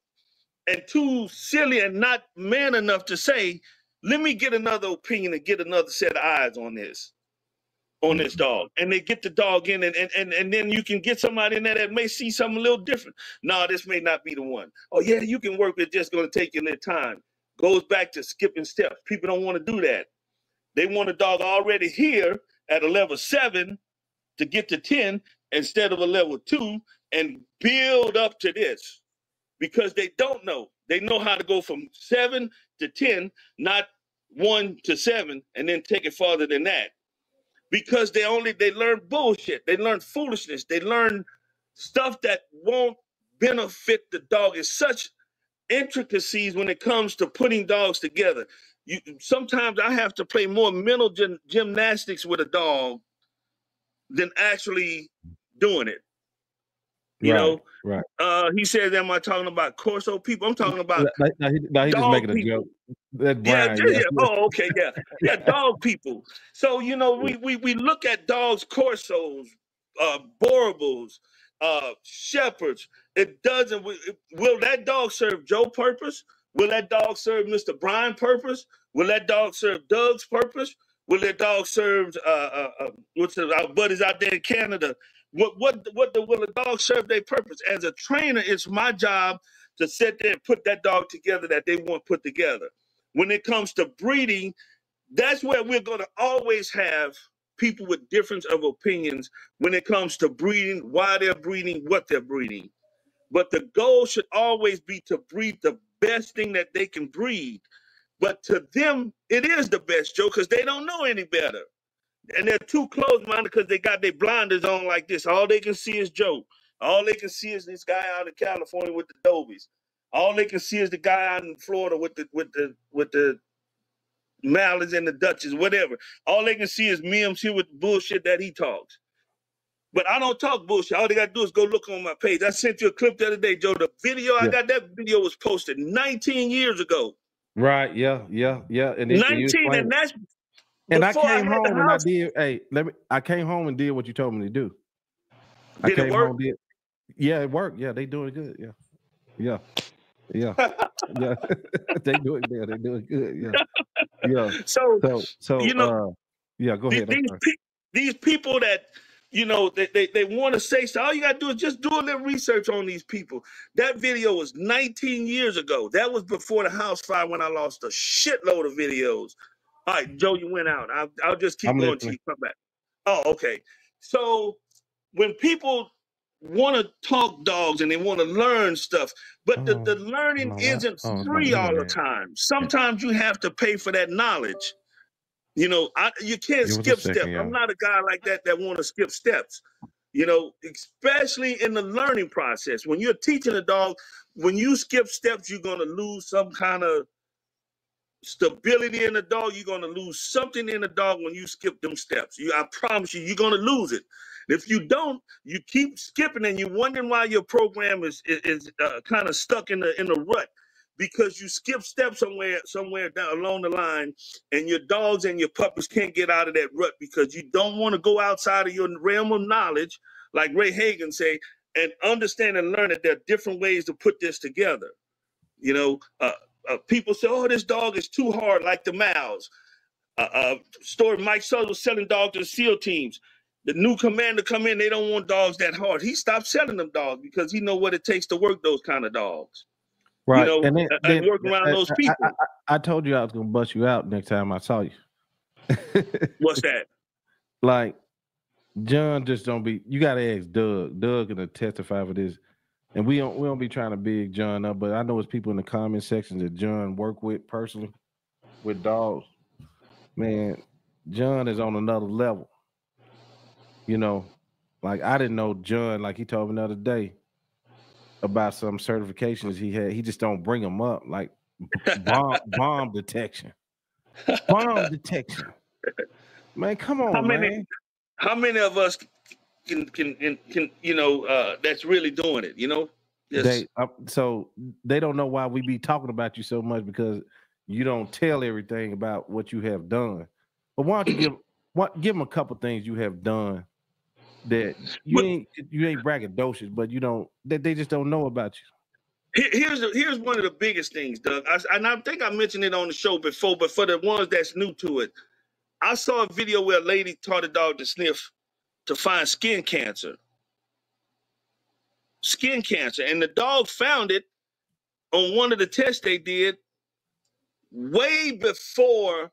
and too silly and not man enough to say, let me get another opinion and get another set of eyes on this dog. And they get the dog in and then you can get somebody in there that may see something a little different. No, this may not be the one. Oh yeah, you can work, it's just going to take you a little time. Goes back to skipping steps. People don't want to do that. They want a dog already here at a level 7 to get to 10 instead of a level 2 and build up to this because they don't know. They know how to go from 7 to 10, not 1 to 7, and then take it farther than that. Because they learn bullshit. They learn foolishness. They learn stuff that won't benefit the dog. It's such intricacies when it comes to putting dogs together. Sometimes I have to play more mental gymnastics with a dog than actually doing it. You know? He said, am I talking about Corso people? I'm talking about he just making a joke. That's Brian. Oh, okay, dog people. So, you know, we look at dogs, Corsos, Borobles, shepherds. It doesn't. Will that dog serve Joe purpose? Will that dog serve Mr. Brian purpose? Will that dog serve Doug's purpose? Will that dog serve our buddies out there in Canada? Will a dog serve their purpose? As a trainer, it's my job to sit there and put that dog together that they want put together. When it comes to breeding, that's where we're going to always have people with difference of opinions when it comes to breeding, why they're breeding, what they're breeding. But the goal should always be to breed the best thing that they can breed. But to them, it is the best, Joe, because they don't know any better. And they're too close-minded because they got their blinders on like this. All they can see is Joe. All they can see is this guy out in California with the Dobies. All they can see is the guy out in Florida with the Mallards and the Dutches, whatever. All they can see is Mims here with the bullshit that he talks. But I don't talk bullshit. All they got to do is go look on my page. I sent you a clip the other day, Joe. The video I got, that video was posted 19 years ago. Right, yeah. And 19, and that's and I before came had the home and I house. did. I came home and did what you told me to do. Did it work? Yeah, it worked. Yeah, they doing good. Yeah. Yeah. They do it. Yeah, they do it good. Yeah. So you know, yeah, go ahead. These people that, you know, they want to say so. All you gotta do is just do a little research on these people. That video was 19 years ago. That was before the house fire when I lost a shitload of videos. All right, Joe, you went out. I'll just keep going till you come back. Oh, okay. So when people want to talk dogs and they want to learn stuff, but the learning isn't free all the time. Sometimes you have to pay for that knowledge. You know, you can't skip steps. I'm not a guy like that want to skip steps. You know, especially in the learning process. When you're teaching a dog, when you skip steps, you're going to lose some kind of stability in the dog. You're going to lose something in the dog when you skip them steps. I promise you, you're going to lose it. If you don't, you keep skipping and you're wondering why your program is kind of stuck in a rut, because you skip steps somewhere down along the line, and your dogs and your puppies can't get out of that rut because you don't want to go outside of your realm of knowledge, like Ray Hagan say, and understand and learn that there are different ways to put this together. You know, people say, oh, this dog is too hard, like the Mows. Story Mike Sutherland was selling dogs to the SEAL teams. The new commander come in, they don't want dogs that hard. He stopped selling them dogs because he know what it takes to work those kind of dogs. Right. You know, and work around those people. I told you I was going to bust you out next time I saw you. What's that? Like, John just don't be, you got to ask Doug. Doug gonna testify for this. And we don't be trying to big John up, but I know it's people in the comment section that John work with personally with dogs. Man, John is on another level. You know, like I didn't know John, like he told me the other day about some certifications he had. He just don't bring them up, like bomb detection. Bomb detection. Man, come on, man. How many of us can you know, that's really doing it, you know? Yes. So they don't know why we be talking about you so much, because you don't tell everything about what you have done. But why don't you give them a couple things you have done that you ain't braggadocious, but you don't, that they just don't know about you. Here's one of the biggest things, Doug. And I think I mentioned it on the show before, but for the ones that's new to it, I saw a video where a lady taught a dog to sniff to find skin cancer. Skin cancer. And the dog found it on one of the tests they did way before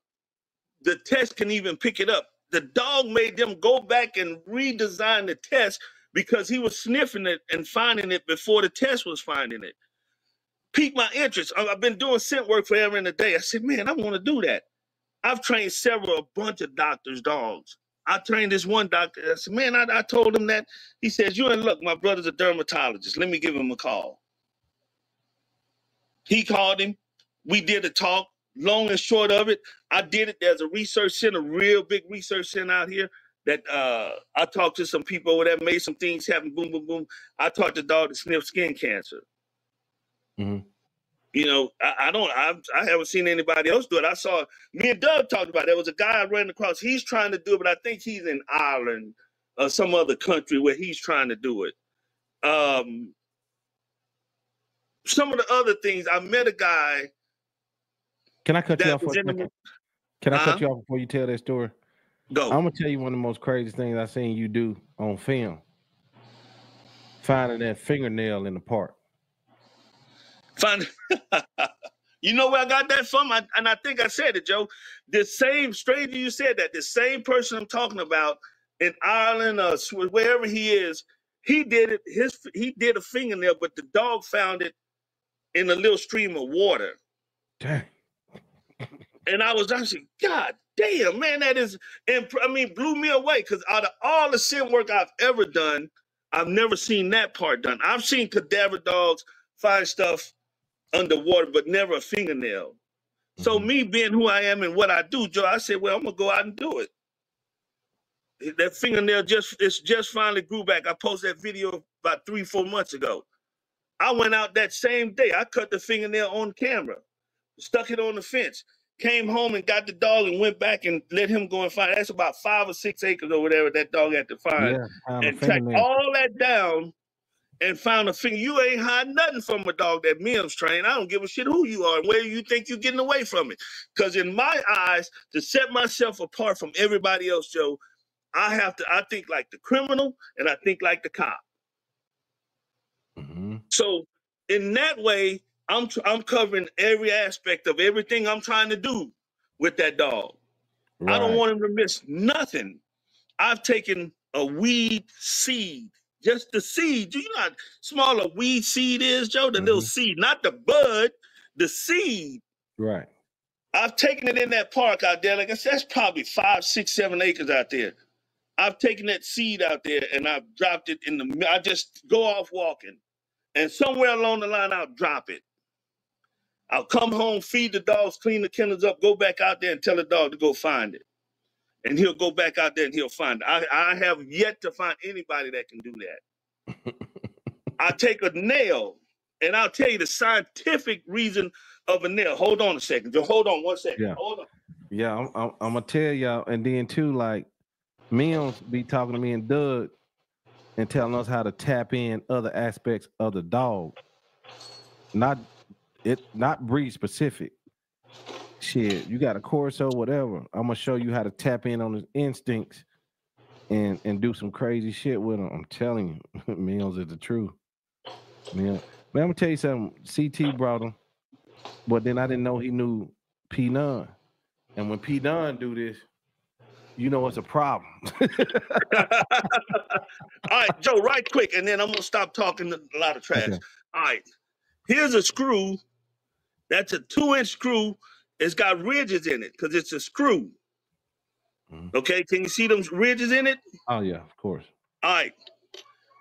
the test can even pick it up. The dog made them go back and redesign the test because he was sniffing it and finding it before the test was finding it. Piqued my interest. I've been doing scent work forever and a day. I said, man, I want to do that. I've trained a bunch of doctors' dogs. I trained this one doctor. I said, man, I told him that. He says, you and look, my brother's a dermatologist. Let me give him a call. He called him. We did a talk. Long and short of it, I did it. There's a research center, real big research center out here that I talked to some people over there, made some things happen, boom, boom, boom. I taught the dog to sniff skin cancer. Mm-hmm. You know, I haven't seen anybody else do it. I saw, me and Doug talked about it. There was a guy I ran across. He's trying to do it, but I think he's in Ireland or some other country where he's trying to do it. Some of the other things, I met a guy. Can I cut you off for a second? Can I cut you off before you tell that story? Go. I'm gonna tell you one of the most crazy things I seen you do on film. Finding that fingernail in the park. You know where I got that from? And I think I said it, Joe. The same stranger you said that, the same person I'm talking about in Ireland or wherever he is, he did it. He did a fingernail, but the dog found it in a little stream of water. Dang. And I was actually, God damn, man, that is, and I mean, blew me away, because out of all the scent work I've ever done, I've never seen that part done. I've seen cadaver dogs find stuff underwater, but never a fingernail. Mm-hmm. So me being who I am and what I do, Joe, I said, well, I'm gonna go out and do it. That fingernail just finally grew back. I posted that video about 3-4 months ago. I went out that same day. I cut the fingernail on camera, stuck it on the fence, came home and got the dog and went back and let him go and find it. That's about 5 or 6 acres or whatever that dog had to find. Yeah, and tracked all that down and found a finger. You ain't hiding nothing from a dog that Mims trained. I don't give a shit who you are and where you think you're getting away from it. Because in my eyes, to set myself apart from everybody else, Joe, I think like the criminal and I think like the cop. Mm-hmm. So in that way, I'm covering every aspect of everything I'm trying to do with that dog. Right. I don't want him to miss nothing. I've taken a weed seed, just the seed. You know how small a weed seed is, Joe? The little seed, not the bud, the seed. Right. I've taken it in that park out there. Like I said, that's probably 5, 6, 7 acres out there. I've taken that seed out there and I've dropped it I just go off walking. And somewhere along the line, I'll drop it. I'll come home, feed the dogs, clean the kennels up, go back out there and tell the dog to go find it. And he'll go back out there and he'll find it. I have yet to find anybody that can do that. I take a nail, and I'll tell you the scientific reason of a nail. Hold on a second. Just hold on 1 second. Yeah. Hold on. Yeah, I'm going to tell y'all. And then, too, like, Mims be talking to me and Doug and telling us how to tap in other aspects of the dog. Not breed specific. Shit, you got a Corso, whatever. I'm gonna show you how to tap in on his instincts and do some crazy shit with him. I'm telling you, Mims is the truth. Man, I'm gonna tell you something. CT brought him, but then I didn't know he knew P Nunn. And when P Nunn do this, you know it's a problem. All right, Joe, right quick, and then I'm gonna stop talking a lot of trash. Okay. All right, here's a screw. That's a 2-inch screw. It's got ridges in it because it's a screw. Mm-hmm. Okay, can you see them ridges in it? Oh, yeah, of course. All right.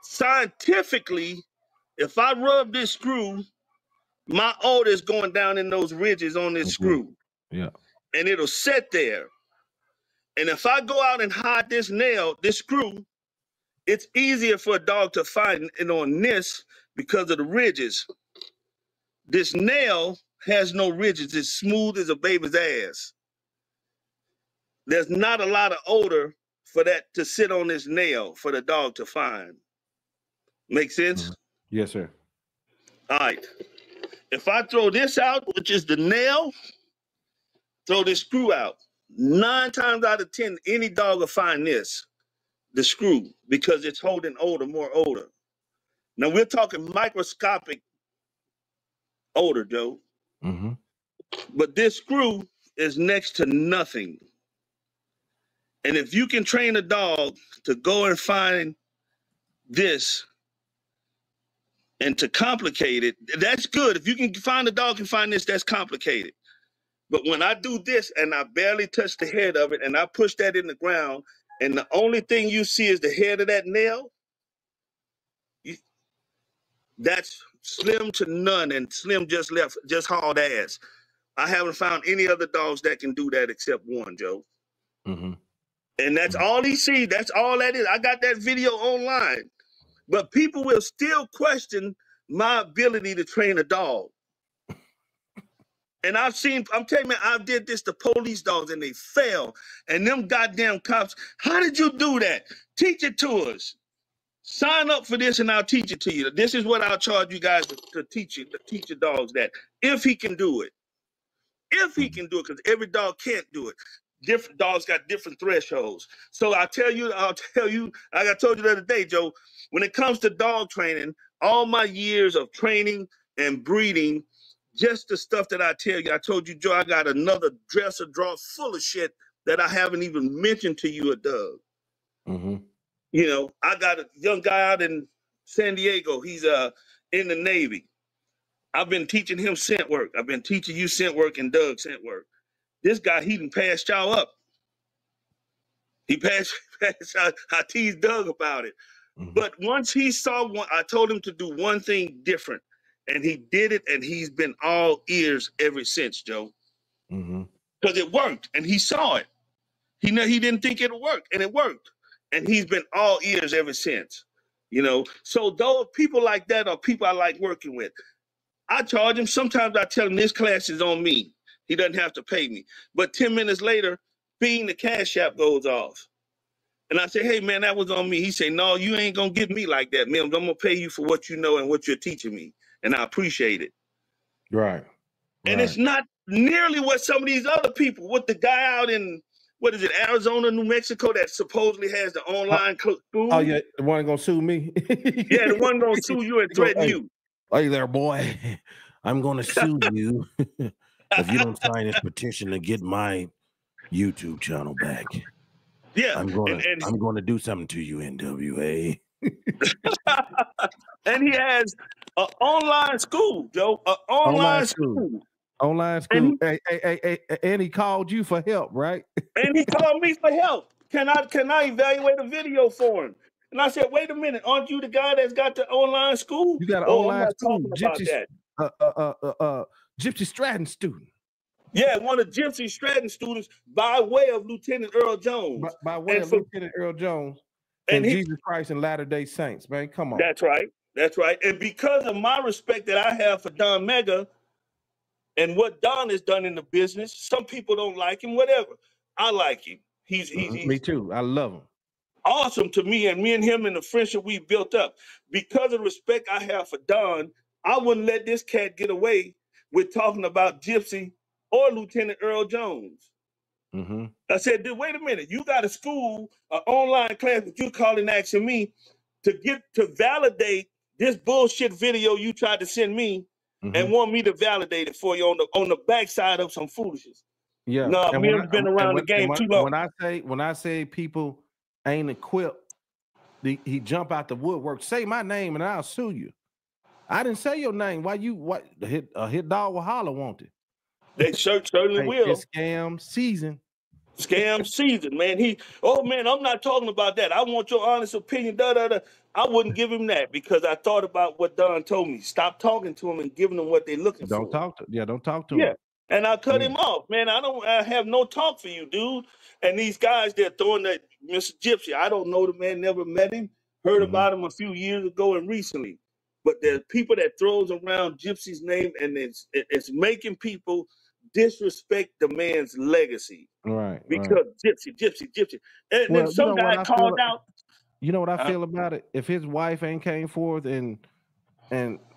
Scientifically, if I rub this screw, my odor is going down in those ridges on this screw. Yeah. And it'll sit there. And if I go out and hide this nail, this screw, it's easier for a dog to find it on this because of the ridges. This nail has no ridges. It's smooth as a baby's ass. There's not a lot of odor for that to sit on this nail for the dog to find. Make sense? Yes, sir. All right. If I throw this out, which is the nail, throw this screw out, 9 times out of 10, any dog will find this, the screw, because it's holding odor, more odor. Now, we're talking microscopic odor, Joe. Mm-hmm. But this screw is next to nothing. And if you can train a dog to go and find this and to complicate it, that's good. If you can find a dog and find this, that's complicated. But when I do this and I barely touch the head of it and I push that in the ground and the only thing you see is the head of that nail, that's slim to none, and Slim just hauled ass. I haven't found any other dogs that can do that except one, Joe. Mm-hmm. And that's all he sees. That's all that is. I got that video online. But people will still question my ability to train a dog. And I'm telling you, man, I did this to police dogs and they fail. And them goddamn cops, how did you do that? Teach it to us. Sign up for this and I'll teach it to you. This is what I'll charge you guys to teach your dogs that, if he can do it. If he can do it, because every dog can't do it. Different dogs got different thresholds. So I'll tell you, like I told you the other day, Joe, when it comes to dog training, all my years of training and breeding, just the stuff that I tell you, I told you, Joe, I got another dresser drawer full of shit that I haven't even mentioned to you, Doug. Mm-hmm. You know, I got a young guy out in San Diego. He's in the Navy. I've been teaching him scent work. I've been teaching you scent work and Doug scent work. This guy, he done passed y'all up. He passed y'all. I teased Doug about it. Mm-hmm. But once he saw one, I told him to do one thing different. And he did it, and he's been all ears ever since, Joe. Mm-hmm. Because it worked, and he saw it. He didn't think it'll work, and it worked. And he's been all ears ever since. You know, so those people like that are people I like working with. I charge him. Sometimes I tell him this class is on me. He doesn't have to pay me. But 10 minutes later, being the cash app goes off. And I say, hey, man, that was on me. He say, no, you ain't going to get me like that, Mims. I'm going to pay you for what you know and what you're teaching me. And I appreciate it. Right. And it's not nearly what some of these other people, what the guy out in, what is it, Arizona, New Mexico, that supposedly has the online school. Oh, yeah, the one going to sue me? Yeah, the one going to sue you and threaten you. Hey there, boy. I'm going to sue you if you don't sign this petition to get my YouTube channel back. Yeah. I'm going to do something to you, NWA. And he has an online school, Joe. An online school. Online school. And he called you for help, right? And he called me for help. Can I evaluate a video for him? And I said, wait a minute, aren't you the guy that's got the online school? You got an online school. I'm not talking about that. Gypsy Stratton student. Yeah, one of Gypsy Stratton students by way of Lieutenant Earl Jones. By way of Lieutenant Earl Jones and Jesus Christ and Latter-day Saints, man. Come on. That's right. That's right. And because of my respect that I have for Don Mega and what Don has done in the business, some people don't like him, whatever. I like him. He's me too. I love him. Awesome to me, and him and the friendship we built up. Because of the respect I have for Don, I wouldn't let this cat get away with talking about Gypsy or Lieutenant Earl Jones. Mm-hmm. I said, dude, wait a minute. You got a school, an online class, but you're calling asking me to validate this bullshit video you tried to send me and want me to validate it for you on the backside of some foolishness. Yeah. No, Mims been around the game too long. When I say people ain't equipped, he jump out the woodwork. Say my name and I'll sue you. I didn't say your name. Why you hit dog will holler, won't it? They certainly will. It's scam season. Scam season, man. I'm not talking about that. I want your honest opinion. I wouldn't give him that because I thought about what Don told me. Stop talking to him and giving them what they're looking for. Don't talk to him. And I cut him off, man. I have no talk for you, dude. And these guys, they're throwing that Mr. Gypsy. I don't know the man, never met him. Heard about him a few years ago and recently. But there's people that throws around Gypsy's name, and it's making people disrespect the man's legacy. Right. Because Gypsy. And then some guy called out. You know what I feel about it? If his wife ain't came forth and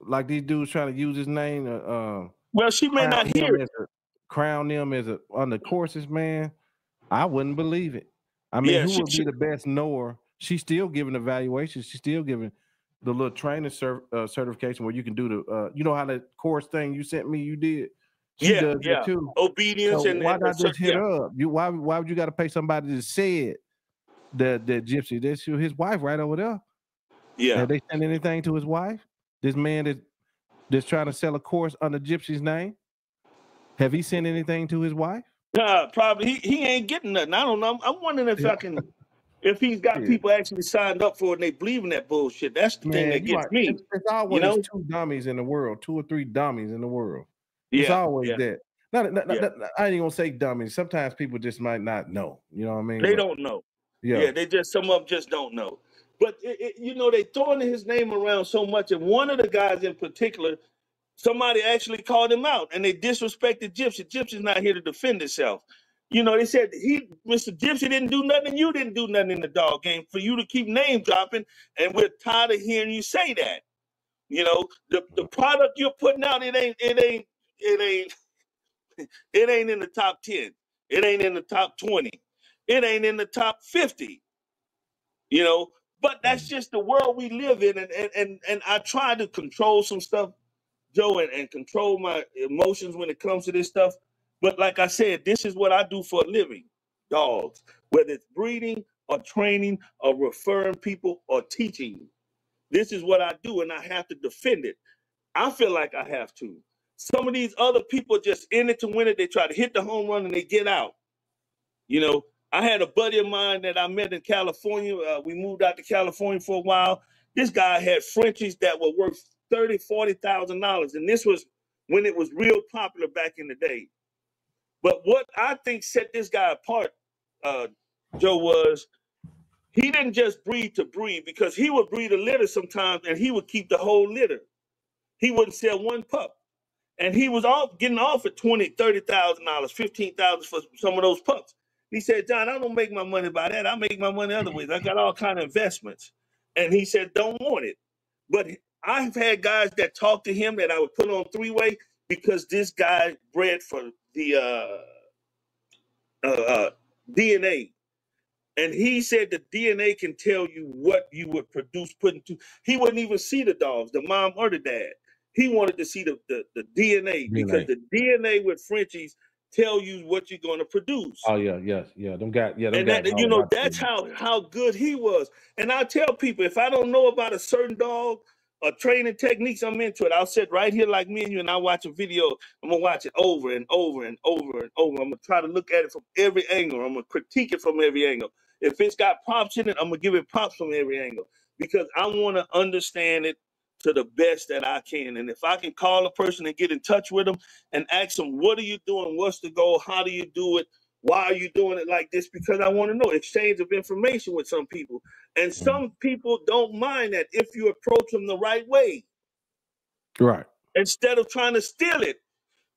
like these dudes trying to use his name, well, she may not hear it. Crown them as on the courses, man. I wouldn't believe it. I mean, who would be the best knower? She's still giving evaluations. She's still giving the little training certification where you can do the, you know how that course thing you sent me, you did? She does that too. Obedience. So why not just hit her up? Why would you got to pay somebody to say it? That Gypsy, that's his wife right over there. Yeah. Have they sent anything to his wife? This man that's trying to sell a course under Gypsy's name. Have he sent anything to his wife? Probably. He ain't getting nothing. I don't know. I'm wondering if he's got people actually signed up for it and they believe in that bullshit. That's the thing that gets me. It's always two dummies in the world, 2 or 3 dummies in the world. It's always that. I ain't gonna say dummies. Sometimes people just might not know. You know what I mean? They don't know. Yeah, some of them just don't know. But they throwing his name around so much, and one of the guys in particular, somebody actually called him out, and they disrespected Gypsy. Gypsy's not here to defend himself. You know, they said Mr. Gypsy didn't do nothing and you didn't do nothing in the dog game for you to keep name dropping, and we're tired of hearing you say that. You know, the product you're putting out, it ain't in the top 10. It ain't in the top 20. It ain't in the top 50. You know, but that's just the world we live in, and I try to control some stuff, Joe, and control my emotions when it comes to this stuff. But like I said, this is what I do for a living. Dogs, whether it's breeding or training or referring people or teaching. This is what I do, and I have to defend it. I feel like I have to. Some of these other people just in it to win it. They try to hit the home run and they get out. You know, I had a buddy of mine that I met in California. We moved out to California for a while. This guy had Frenchies that were worth $30,000, $40,000, and this was when it was real popular back in the day. But what I think set this guy apart, Joe, was he didn't just breed to breed, because he would breed a litter sometimes and he would keep the whole litter. He wouldn't sell one pup. And he was getting offered $20,000, $30,000, $15,000 for some of those pups. He said, John, I don't make my money by that. I make my money other ways. I got all kind of investments. And he said, don't want it. But I've had guys that talk to him that I would put on three-way, because this guy bred for the DNA. And he said the DNA can tell you what you would produce, he wouldn't even see the dogs, the mom or the dad. He wanted to see the DNA, because the DNA with Frenchies tell you what you're going to produce. Oh yeah, yes, yeah. Them guys, yeah. Them And guys, that, you know, that's how good he was. And I tell people, if I don't know about a certain dog or training techniques, I'm into it. I'll sit right here like me and you, and I watch a video. I'm gonna watch it over and over and over and over. I'm gonna try to look at it from every angle. I'm gonna critique it from every angle. If it's got props in it, I'm gonna give it props from every angle, because I want to understand it to the best that I can. And if I can call a person and get in touch with them and ask them, what are you doing? What's the goal? How do you do it? Why are you doing it like this? Because I want to know. Exchange of information with some people. And some people don't mind that if you approach them the right way. Right. Instead of trying to steal it.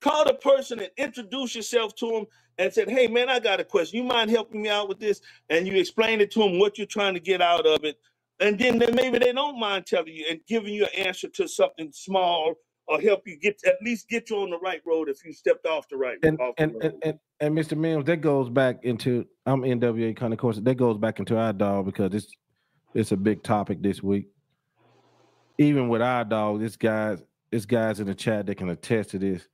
Call the person and introduce yourself to them and said, hey, man, I got a question. You mind helping me out with this? And you explain it to them, what you're trying to get out of it. And then maybe they don't mind telling you and giving you an answer to something small, or help you at least get you on the right road if you stepped off the right road. And Mr. Mims, that goes back into, I'm NWA Cane Corsos. That goes back into our dog, because it's a big topic this week. Even with our dog, this guys in the chat that can attest to this.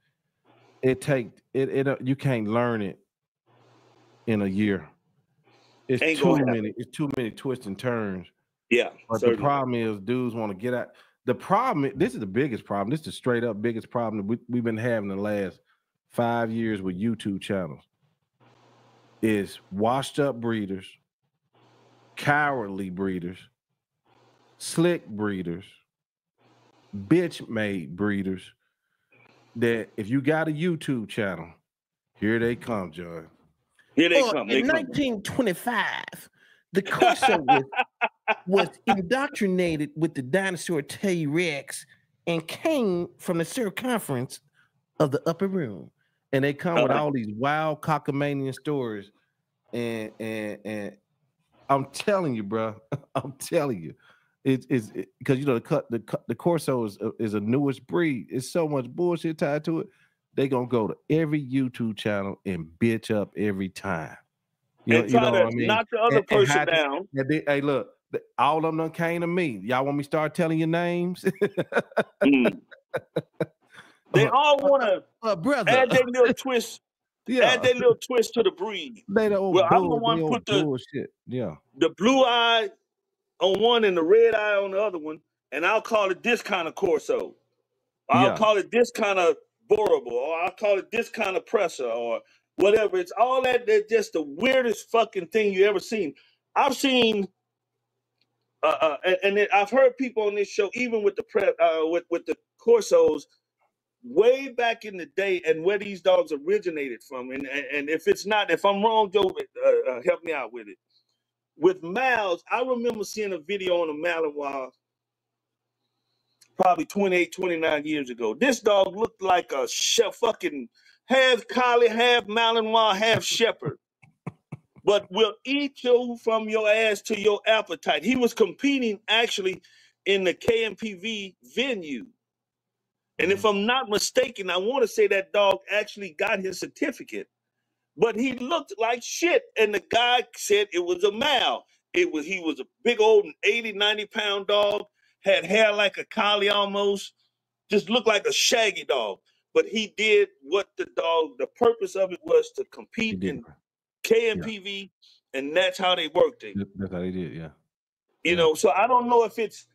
You can't learn it in a year. It's too many twists and turns. Yeah. But certainly. The problem is dudes want to get out. The problem, this is the biggest problem. This is the straight up biggest problem that we've been having the last 5 years with YouTube channels. Is washed up breeders, cowardly breeders, slick breeders, bitch made breeders, that if you got a YouTube channel, here they come, John. Here they come. In 1925, the Corso was indoctrinated with the dinosaur T-Rex and came from the circumference of the upper room. And they come with all these wild cockamanian stories. And I'm telling you, bro, I'm telling you. It's because you know the Corso is a newest breed. It's so much bullshit tied to it. They gonna go to every YouTube channel and bitch up every time. You know what I mean? Knock the other person down. Hey, look, all of them done came to me. Y'all want me to start telling you names? They all want to add their little twist. Yeah, add their little twist to the breed. They the old I'm the one put the bullshit. Yeah, the blue eye on one and the red eye on the other one, and I'll call it this kind of Corso. I'll call it this kind of Borable, or I'll call it this kind of Presser, or whatever. It's all that. That's just the weirdest fucking thing you ever seen. I've seen, and I've heard people on this show, even with the with the Corsos, way back in the day, and where these dogs originated from. And if I'm wrong, Joe, help me out with it. With Mal's, I remember seeing a video on a Malinois probably 28, 29 years ago. This dog looked like a fucking half collie, half Malinois, half shepherd. But will eat you from your ass to your appetite. He was competing actually in the KMPV venue. And if I'm not mistaken, I want to say that dog actually got his certificate. But he looked like shit. And the guy said it was a Mal. He was a big old 80, 90-pound dog, had hair like a collie almost, just looked like a shaggy dog. But he did what the purpose of it was to compete in KMPV, and that's how they worked it. That's how they did, yeah. You know, so I don't know if it's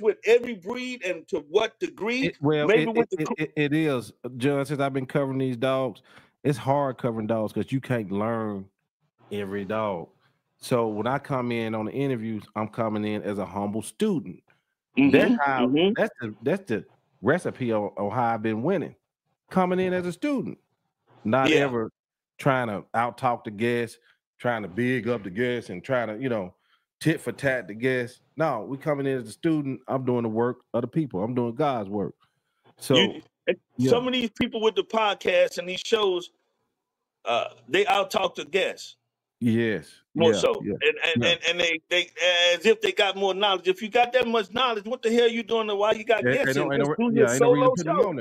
with every breed and to what degree. It is, John. Since I've been covering these dogs, it's hard covering dogs because you can't learn every dog. So when I come in on the interviews, I'm coming in as a humble student. That's how. That's the recipe on how I've been winning. Coming in as a student, not ever trying to out talk the guests, trying to big up the guests, and trying to tit for tat the guests. No, we coming in as a student. I'm doing the work of the people. I'm doing God's work. So some of these people with the podcast and these shows, they out talk the guests. Yes, more so, and they as if they got more knowledge. If you got that much knowledge, what the hell you doing? Why you got guests? Do your solo show.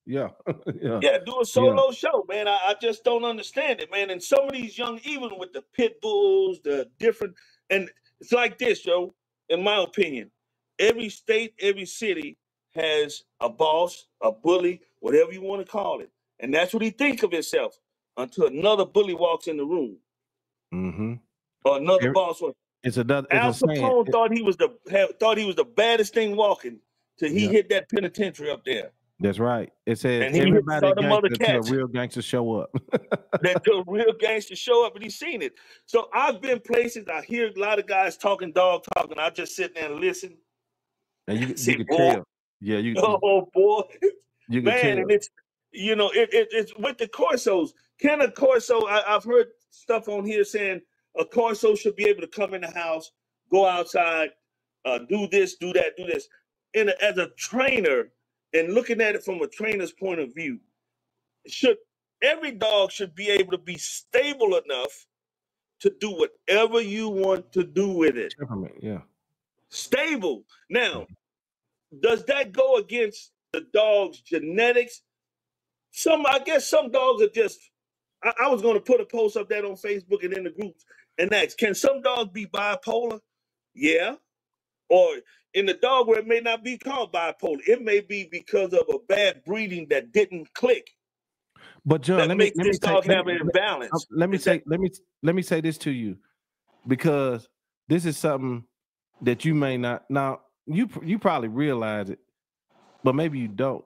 Do a solo show, man. I just don't understand it, man. And some of these young, even with the pit bulls, the different, and it's like this, Joe. In my opinion, every state, every city has a boss, a bully, whatever you want to call it, and that's what he thinks of himself until another bully walks in the room. Or another boss. Al Capone thought he was the baddest thing walking till he hit that penitentiary up there. That's right. It says everybody gangster until a real gangster show up. Until a real gangster show up, and he's seen it. So I've been places. I hear a lot of guys talking dog talk, and I just sit there and listen. And you can tell. Yeah, oh boy, you can tell. And it's it's with the Corsos. Can a Corso? I've heard stuff on here saying a Corso should be able to come in the house, go outside, do this, do that, do this. As a trainer, and looking at it from a trainer's point of view, every dog should be able to be stable enough to do whatever you want to do with it. Stable. Now, does that go against the dog's genetics? I guess some dogs are just. I was going to put a post up there on Facebook and in the groups and ask, can some dogs be bipolar? Yeah. Or in the dog where it may not be called bipolar, it may be because of a bad breeding that didn't click. But John, let me have an imbalance. Let me say this to you, because this is something that you may not. Now you probably realize it, but maybe you don't.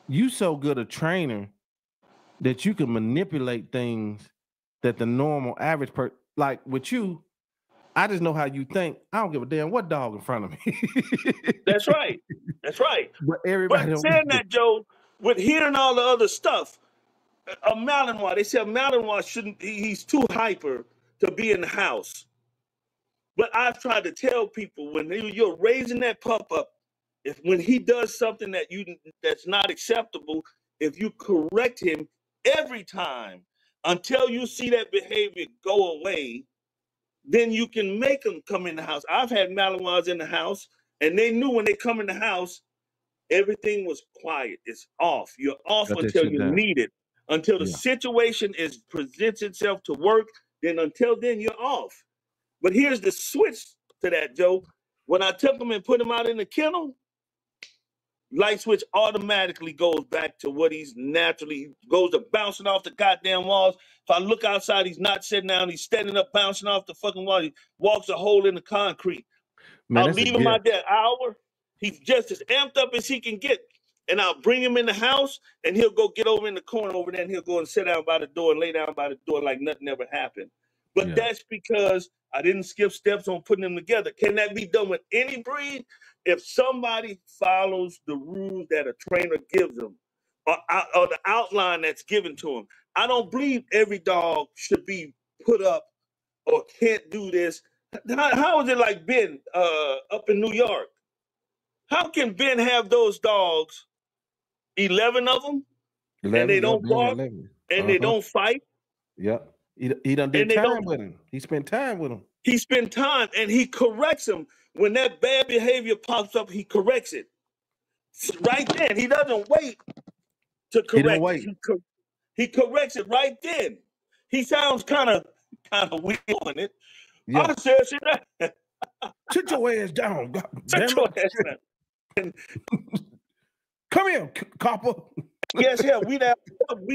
You so good a trainer that you can manipulate things that the normal average person, like with you, I just know how you think. I don't give a damn what dog in front of me. That's right. That's right. But everybody. But saying that, Joe, with hearing all the other stuff, a Malinois, they say a Malinois shouldn't. He's too hyper to be in the house. But I've tried to tell people when you're raising that pup up, when he does something that's not acceptable, if you correct him every time until you see that behavior go away, then you can make them come in the house. I've had Malinois in the house, and they knew when they come in the house, everything was quiet. It's off. You're off until you need it. Until the situation presents itself to work, then until then, you're off. But here's the switch to that, Joe. When I took him and put him out in the kennel, light switch automatically goes back to what he's naturally goes to bouncing off the goddamn walls. If I look outside, he's not sitting down. He's standing up, bouncing off the fucking wall. He walks a hole in the concrete. I'll leave him out there an hour. He's just as amped up as he can get. And I'll bring him in the house, and he'll go get over in the corner over there, and he'll go and sit down by the door and lay down by the door like nothing ever happened. But that's because I didn't skip steps on putting them together. Can that be done with any breed? If somebody follows the rules that a trainer gives them, or the outline that's given to them, I don't believe every dog should be put up or can't do this. How is it like Ben up in New York? How can Ben have those dogs, 11 of them, and they don't bark, 11. and they don't fight. Yep. He done did time with him. He spent time with him. He spent time, and he corrects him. When that bad behavior pops up, he corrects it. Right then. He doesn't wait to correct it. He corrects it right then. He sounds kind of weird on it. Yeah. I said, sit your ass down. God, sit your ass down. Come here, copper. Yes, yeah, we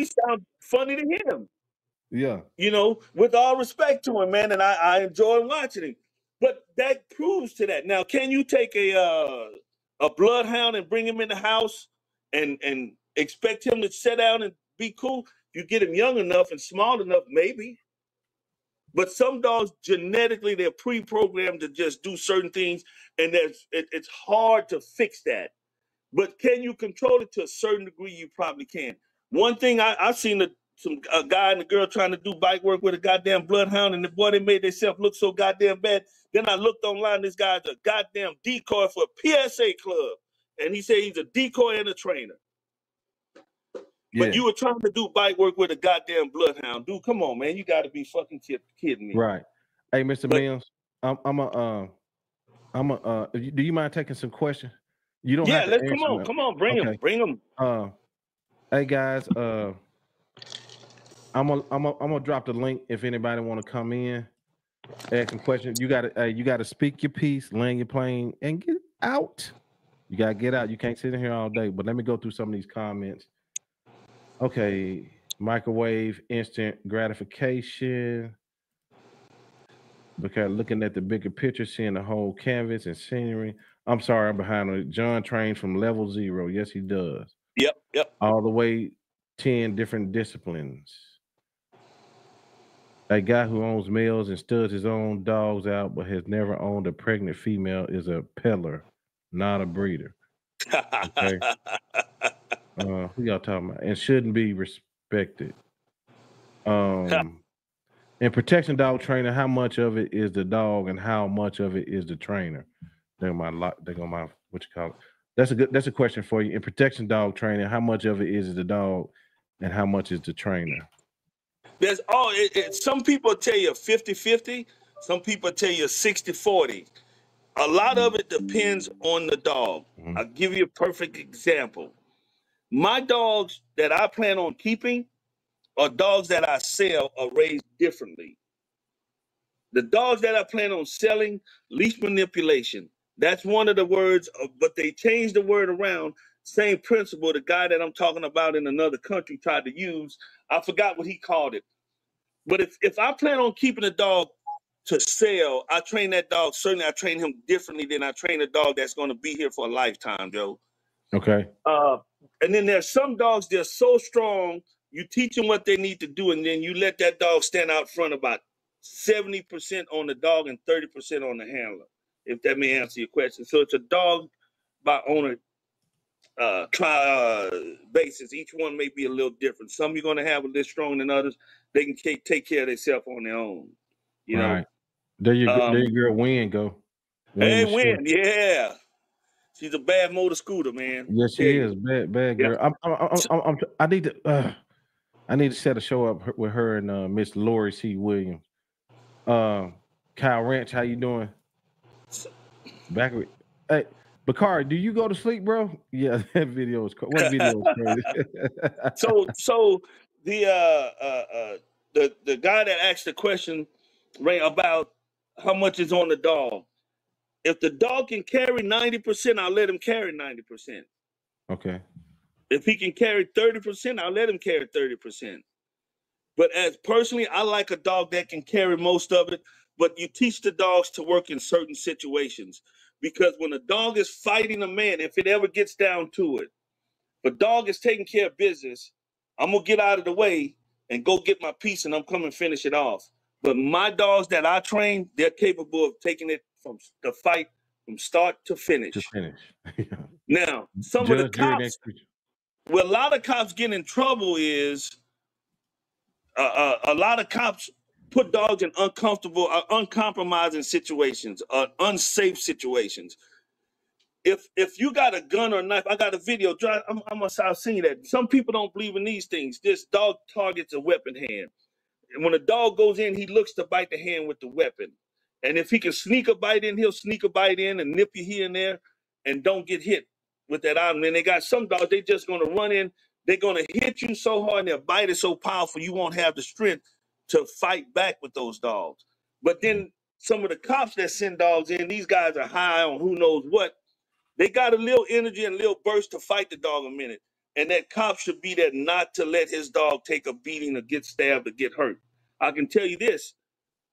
sound funny to him. Yeah. You know, with all respect to him, man, and I enjoy watching him. But that proves to that. Now, can you take a bloodhound and bring him in the house and expect him to sit down and be cool? You get him young enough and small enough, maybe. But some dogs, genetically, they're pre-programmed to just do certain things, and it's hard to fix that. But can you control it to a certain degree? You probably can. One thing I've seen a guy and a girl trying to do bike work with a goddamn bloodhound, and the boy, they made themselves look so goddamn bad. Then I looked online, this guy's a goddamn decoy for a PSA club. And he said he's a decoy and a trainer. Yeah. But you were trying to do bike work with a goddamn bloodhound. Dude, come on, man. You got to be fucking kidding me. Right. Hey, Mr. Mims, do you mind taking some questions? You don't have to let's come on, bring them. Hey guys, I'm gonna drop the link if anybody want to come in, ask some questions. You gotta speak your piece, land your plane, and get out. You gotta get out. You can't sit in here all day. But let me go through some of these comments. Okay, microwave instant gratification. Because looking at the bigger picture, seeing the whole canvas and scenery. I'm sorry, I'm behind on it. John trains from level 0. Yes, he does. Yep. All the way 10 different disciplines. A guy who owns males and studs his own dogs out, but has never owned a pregnant female is a peddler, not a breeder. Okay. Who y'all talking about? And shouldn't be respected. In protection dog training, how much of it is the dog and how much of it is the trainer? They're my what you call it. That's a question for you. In protection dog training, how much of it is the dog and how much is the trainer? There's some people tell you 50-50, some people tell you 60-40. A lot of it depends on the dog. Mm-hmm. I'll give you a perfect example. My dogs that I plan on keeping or dogs that I sell are raised differently. The dogs that I plan on selling, leash manipulation. That's one of the words, but they changed the word around. Same principle. The guy that I'm talking about in another country tried to use. I forgot what he called it. But if I plan on keeping a dog to sell, I train that dog. Certainly, I train him differently than I train a dog that's going to be here for a lifetime, Joe. Okay. And then there's some dogs, they're so strong, you teach them what they need to do, and then you let that dog stand out front about 70% on the dog and 30% on the handler, if that may answer your question. So it's a dog by owner basis. Each one may be a little different. Some you're going to have a little stronger than others. They can take care of themselves on their own. You know? There your girl Win go. Hey, Win, yeah. She's a bad motor scooter, man. Yes, she is. Bad girl. Yeah. I need to set a show up with her and Miss Lori C. Williams. Kyle Ranch, how you doing? Hey, Bakari, do you go to sleep, bro? Yeah, that video is crazy. What video is crazy? So the guy that asked the question, Ray, about how much is on the dog. If the dog can carry 90%, I'll let him carry 90%. Okay. If he can carry 30%, I'll let him carry 30%. But as personally, I like a dog that can carry most of it, but you teach the dogs to work in certain situations. Because when a dog is fighting a man, if it ever gets down to it, if a dog is taking care of business, I'm going to get out of the way and go get my piece and I'm coming to finish it off. But my dogs that I train, they're capable of taking it from the fight from start to finish. Now, some of the cops, where a lot of cops get in trouble is a lot of cops put dogs in uncomfortable, uncompromising situations, unsafe situations. if you got a gun or a knife, I got a video. I've seen that. Some people don't believe in these things. This dog targets a weapon hand. And when a dog goes in, he looks to bite the hand with the weapon. And if he can sneak a bite in, he'll sneak a bite in and nip you here and there and don't get hit with that item. And they got some dogs, they just going to run in. They're going to hit you so hard and their bite is so powerful, you won't have the strength to fight back with those dogs. But then some of the cops that send dogs in, these guys are high on who knows what. They got a little energy and a little burst to fight the dog a minute. And that cop should be there not to let his dog take a beating or get stabbed or get hurt. I can tell you this.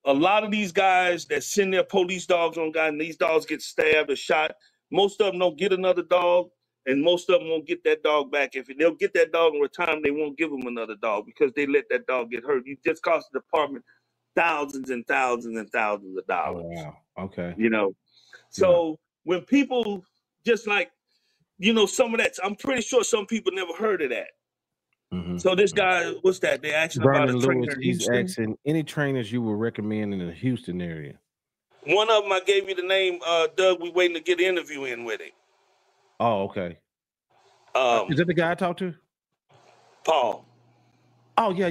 A lot of these guys that send their police dogs on guys and these dogs get stabbed or shot, most of them don't get another dog, and most of them won't get that dog back. If they'll get that dog in retirement, they won't give them another dog because they let that dog get hurt. You just cost the department thousands and thousands and thousands of dollars. Oh, wow. Okay. You know, so when people just like, you know, some of that, I'm pretty sure some people never heard of that. Mm-hmm. So this guy, what's that? They asking Vernon about a trainer Lewis, in he's Houston. asking any trainers you would recommend in the Houston area. One of them, I gave you the name, Doug. We waiting to get an interview in with him. Oh, okay. Is that the guy I talked to? Paul. Oh, yeah.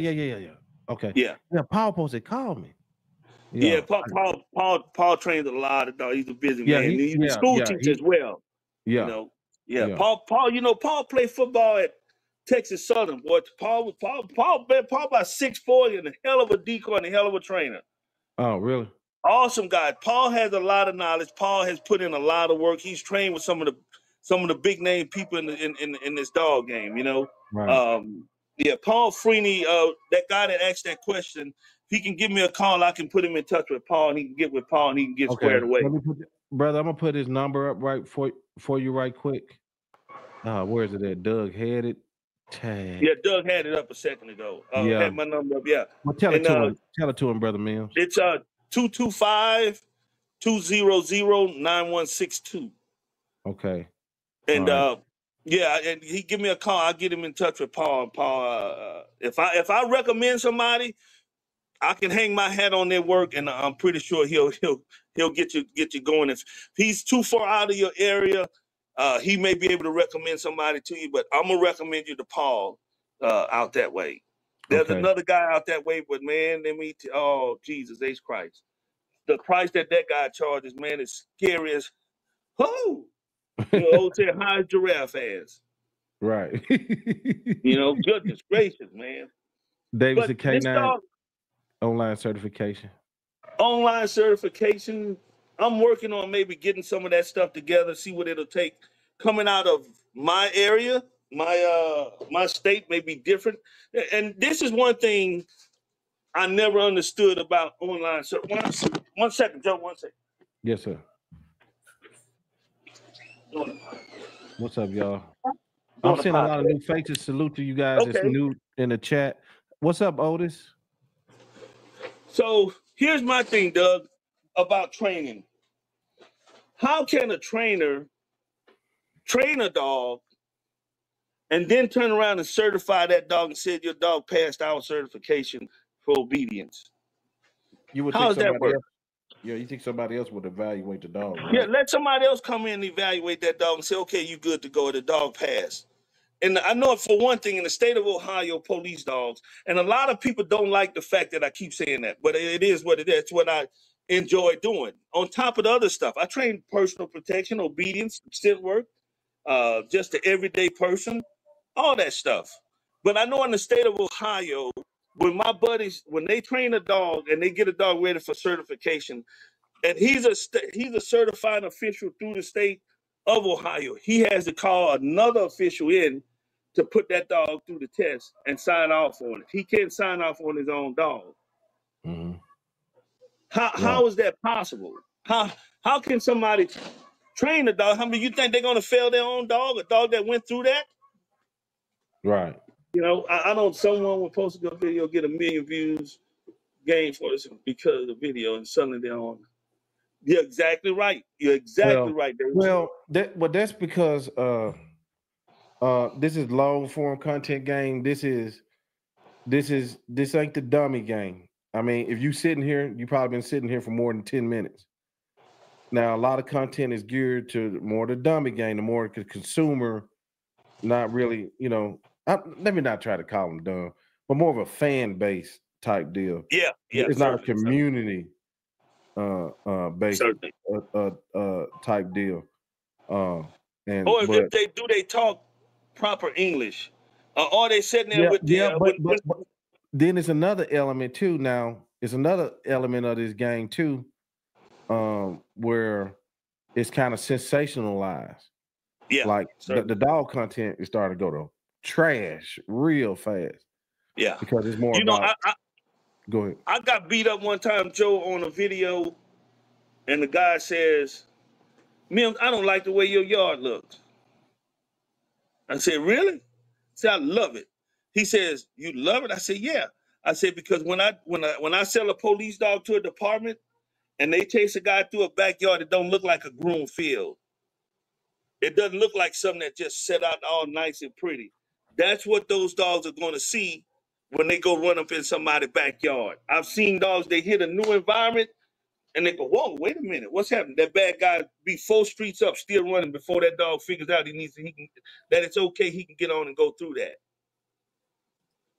Okay. Yeah. Paul posted call me. Yeah, Paul trains a lot of dogs. He's a busy man. He's a school teacher as well. Yeah. You know, Paul, you know, Paul played football at Texas Southern. Boy, Paul about 6'4" and a hell of a decoy and a hell of a trainer. Oh, really? Awesome guy. Paul has a lot of knowledge. Paul has put in a lot of work. He's trained with some of the big name people in this dog game, you know. Right. Paul Freeney, that guy that asked that question, if he can give me a call, I can put him in touch with Paul and he can get with Paul and he can get squared away. Brother, I'm gonna put his number up right for you right quick. Where is it at? Doug had it. Tag. Yeah, Doug had it up a second ago. Had my number up, yeah. Well, tell it to him. Tell it to him, Brother Mims. It's 225-200-9162. Okay. And and he give me a call. I'll get him in touch with Paul. And Paul, if I recommend somebody, I can hang my hat on their work, and I'm pretty sure he'll get you going. If he's too far out of your area, he may be able to recommend somebody to you. But I'm gonna recommend you to Paul out that way. There's another guy out that way, but man, oh Jesus H Christ, the price that guy charges, man, is scary as who. You know, old said high as giraffe ass. Right. You know, goodness gracious, man. Davis the canine online certification. Online certification. I'm working on maybe getting some of that stuff together, see what it'll take. Coming out of my area, my state may be different. And this is one thing I never understood about online. So one second, Joe, 1 second. Yes, sir. What's up, y'all? I'm seeing a lot of new faces. Salute to you guys that's new in the chat. What's up, Otis? So here's my thing, Doug, about training. How can a trainer train a dog and then turn around and certify that dog and say your dog passed our certification for obedience? How does that work? Yeah, you think somebody else would evaluate the dog? Right? Yeah, let somebody else come in and evaluate that dog and say, okay, you good to go. The dog passed. And I know for one thing, in the state of Ohio, police dogs, and a lot of people don't like the fact that I keep saying that, but it is what it is. It's what I enjoy doing. On top of the other stuff, I train personal protection, obedience, scent work, just the everyday person, all that stuff. But I know in the state of Ohio, when my buddies, when they train a dog and they get a dog ready for certification, and he's a certified official through the state of Ohio, he has to call another official in to put that dog through the test and sign off on it. He can't sign off on his own dog. Mm-hmm. How is that possible? How can somebody train a dog? How many you think they're going to fail their own dog? A dog that went through that? Right. You know, I know someone would post a video, get 1 million views, gain for this because of the video, and suddenly they're on. You're exactly right. You're exactly right. Well, that's because this is long form content game. This ain't the dummy game. I mean, if you sitting here, you probably been sitting here for more than 10 minutes. Now, a lot of content is geared to more the dummy game, the more the consumer, not really, let me not try to call them dumb, but more of a fan base type deal. Yeah, It's not a certainly, community based certainly. type deal. Or if they do, they talk proper English, or they sitting there with the but then it's another element too. Now it's another element of this game too, where it's kind of sensationalized. Yeah, like the dog content is starting to go to trash real fast. Yeah, because it's more about. Go ahead. I got beat up one time, Joe, on a video, and the guy says, "Mims, I don't like the way your yard looks." I said, "Really?" I said, "I love it." He says, "You love it?" I said, "Yeah." I said, because when I sell a police dog to a department and they chase a guy through a backyard, it don't look like a groomed field. It doesn't look like something that just set out all nice and pretty. That's what those dogs are going to see when they go run up in somebody's backyard. I've seen dogs, they hit a new environment and they go, "Whoa, wait a minute, what's happening?" That bad guy be 4 streets up, still running before that dog figures out that it's okay, he can get on and go through that.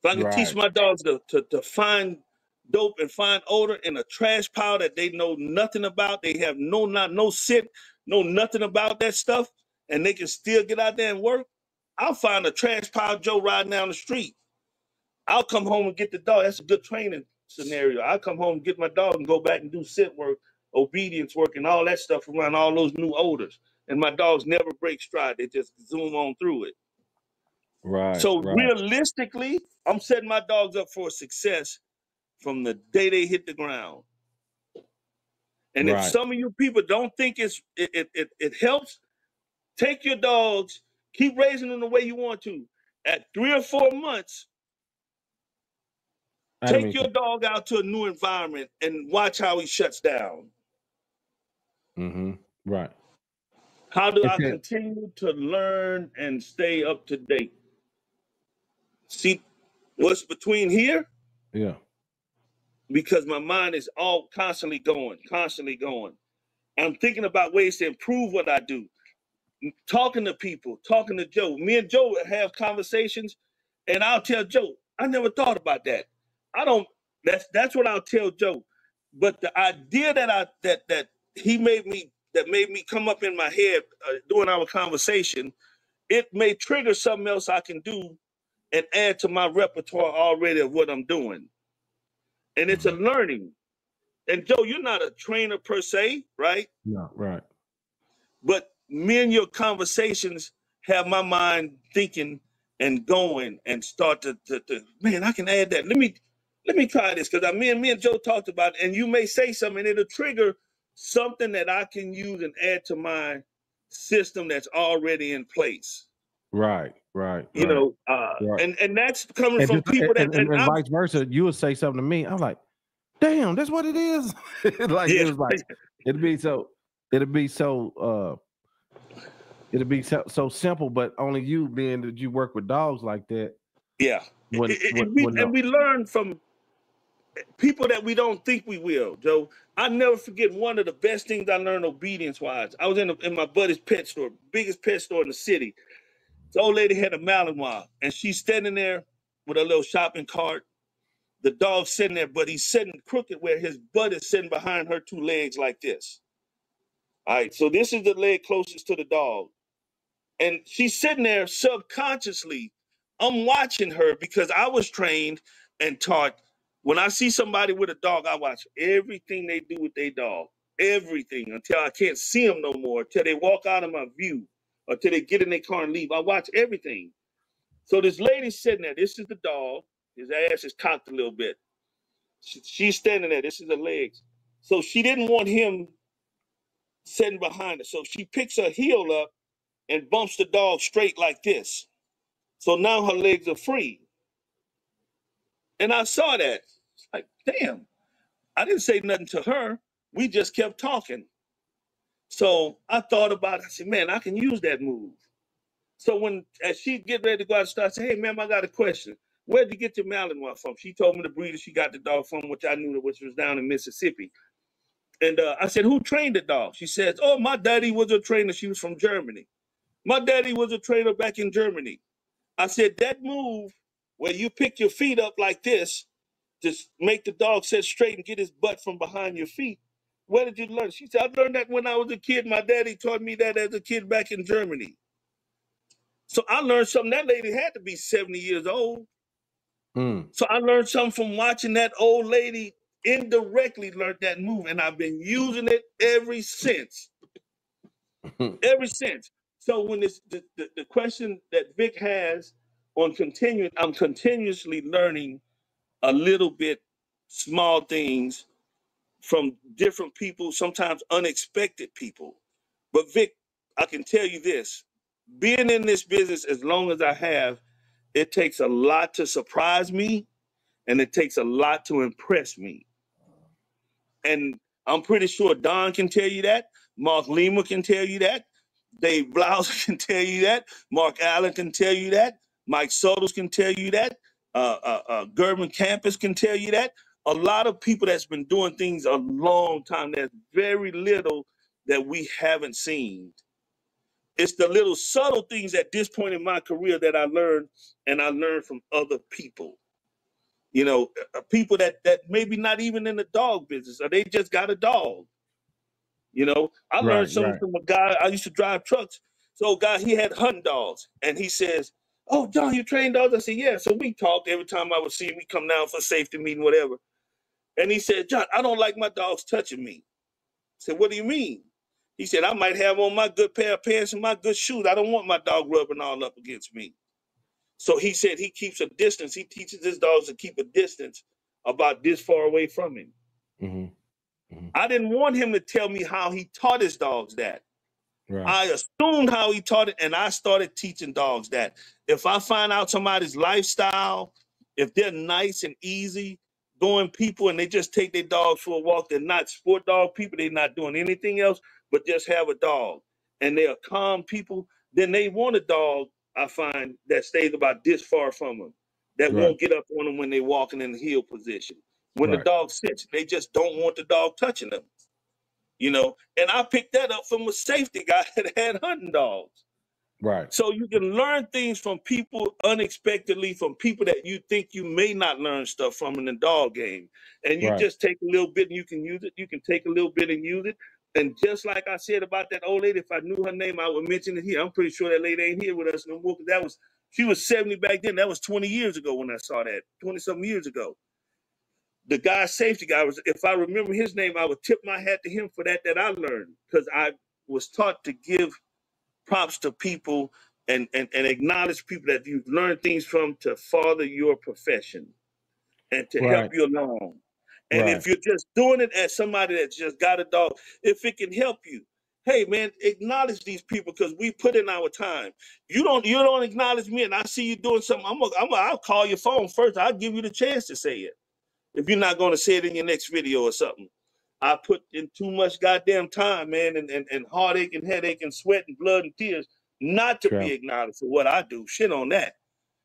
If I can teach my dogs to find dope and find odor in a trash pile that they know nothing about, they have no scent, know nothing about that stuff, and they can still get out there and work, I'll find a trash pile Joe riding down the street. I'll come home and get the dog. That's a good training scenario. I'll come home and get my dog and go back and do scent work, obedience work, and all that stuff around all those new odors. And my dogs never break stride. They just zoom on through it. Right. So realistically, I'm setting my dogs up for success from the day they hit the ground. And if some of you people don't think it helps, take your dogs, keep raising them the way you want to. At 3 or 4 months, take your dog out to a new environment and watch how he shuts down. Mm-hmm. Right. How do I continue to learn and stay up to date? See what's between here? Yeah. Because my mind is all constantly going. I'm thinking about ways to improve what I do. Talking to people, talking to Joe. Me and Joe have conversations, and I'll tell Joe, "I never thought about that." That's what I'll tell Joe. But the idea that he made me come up in my head during our conversation, it may trigger something else I can do and add to my repertoire already of what I'm doing. And it's a learning. And Joe, you're not a trainer per se, right? No, right. But me and your conversations have my mind thinking and going and start to man, I can add that. Let me try this, because me and Joe talked about it, and you may say something and it'll trigger something that I can use and add to my system that's already in place. Right. You know, and that's coming from people that and vice versa. You would say something to me, I'm like, damn, that's what it is. It was like it'd be so simple, but only you, being that you work with dogs like that. Yeah. We learn from people that we don't think we will, Joe. I never forget one of the best things I learned obedience-wise. I was in my buddy's pet store, biggest pet store in the city. The old lady had a Malinois, and she's standing there with a little shopping cart. The dog's sitting there, but he's sitting crooked where his butt is sitting behind her 2 legs like this. All right, so this is the leg closest to the dog. And she's sitting there subconsciously. I'm watching her because I was trained and taught, when I see somebody with a dog, I watch everything they do with their dog. Everything, until I can't see them no more, until they walk out of my view, until they get in their car and leave. I watch everything. So this lady's sitting there. This is the dog. His ass is cocked a little bit. She's standing there. This is the legs. So she didn't want him sitting behind her. So she picks her heel up and bumps the dog straight like this. So now her legs are free. And I saw that. It's like, damn. I didn't say nothing to her. We just kept talking. So I thought about it. I said, man, I can use that move. So as she get ready to go out and start, I said, hey, ma'am, I got a question. Where'd you get your Malinois from? She told me the breeder she got the dog from, which I knew, which was down in Mississippi. And I said, who trained the dog? She says, oh, my daddy was a trainer. She was from Germany. My daddy was a trainer back in Germany. I said, that move where you pick your feet up like this, just make the dog sit straight and get his butt from behind your feet. Where did you learn? She said, I learned that when I was a kid. My daddy taught me that as a kid back in Germany. So I learned something. That lady had to be 70 years old. So I learned something from watching that old lady indirectly learned that move. And I've been using it ever since. Ever since. So when this the question that Vic has on continuing, I'm continuously learning a little bit, small things from different people, sometimes unexpected people. But Vic, I can tell you this, being in this business as long as I have, it takes a lot to surprise me and it takes a lot to impress me. And I'm pretty sure Don can tell you that. Mark Lima can tell you that. Dave Blouse can tell you that. Mark Allen can tell you that. Mike Sotos can tell you that. Gerben Campus can tell you that. A lot of people that's been doing things a long time, there's very little that we haven't seen. It's the little subtle things at this point in my career that I learned, and I learned from other people. You know, people that maybe not even in the dog business, or they just got a dog. You know, I learned something from a guy. I used to drive trucks. So a guy, he had hunting dogs, and he says, "Oh, John, you train dogs?" I said, "Yeah." So we talked every time I would see him. We come down for safety meeting, whatever. And he said, "John, I don't like my dogs touching me." I said, "What do you mean?" He said, "I might have on my good pair of pants and my good shoes. I don't want my dog rubbing all up against me." So he said he keeps a distance. He teaches his dogs to keep a distance about this far away from him. I didn't want him to tell me how he taught his dogs that. Right. I assumed how he taught it, and I started teaching dogs that. If I find out somebody's lifestyle, if they're nice and easy going people and they just take their dogs for a walk, they're not sport dog people, they're not doing anything else but just have a dog, and they're calm people, then they want a dog, I find, that stays about this far from them, that won't get up on them when they're walking in the heel position. When the dog sits, they just don't want the dog touching them. You know, and I picked that up from a safety guy that had hunting dogs. Right. So you can learn things from people unexpectedly, from people that you think you may not learn stuff from in the dog game. And you just take a little bit and you can use it. You can take a little bit and use it. And just like I said about that old lady, if I knew her name, I would mention it here. I'm pretty sure that lady ain't here with us no more. She was 70 back then. That was 20 years ago when I saw that, 20-something years ago. The guy, safety guy, was, if I remember his name, I would tip my hat to him for that I learned, because I was taught to give props to people and acknowledge people that you've learned things from to further your profession and to help you along. And if you're just doing it as somebody that's just got a dog, if it can help you, hey man, acknowledge these people, because we put in our time. You don't acknowledge me, and I see you doing something, I'll call your phone first. I'll give you the chance to say it. If you're not going to say it in your next video or something. I put in too much goddamn time, man, and heartache and headache and sweat and blood and tears not to be acknowledged for what I do. Shit on that.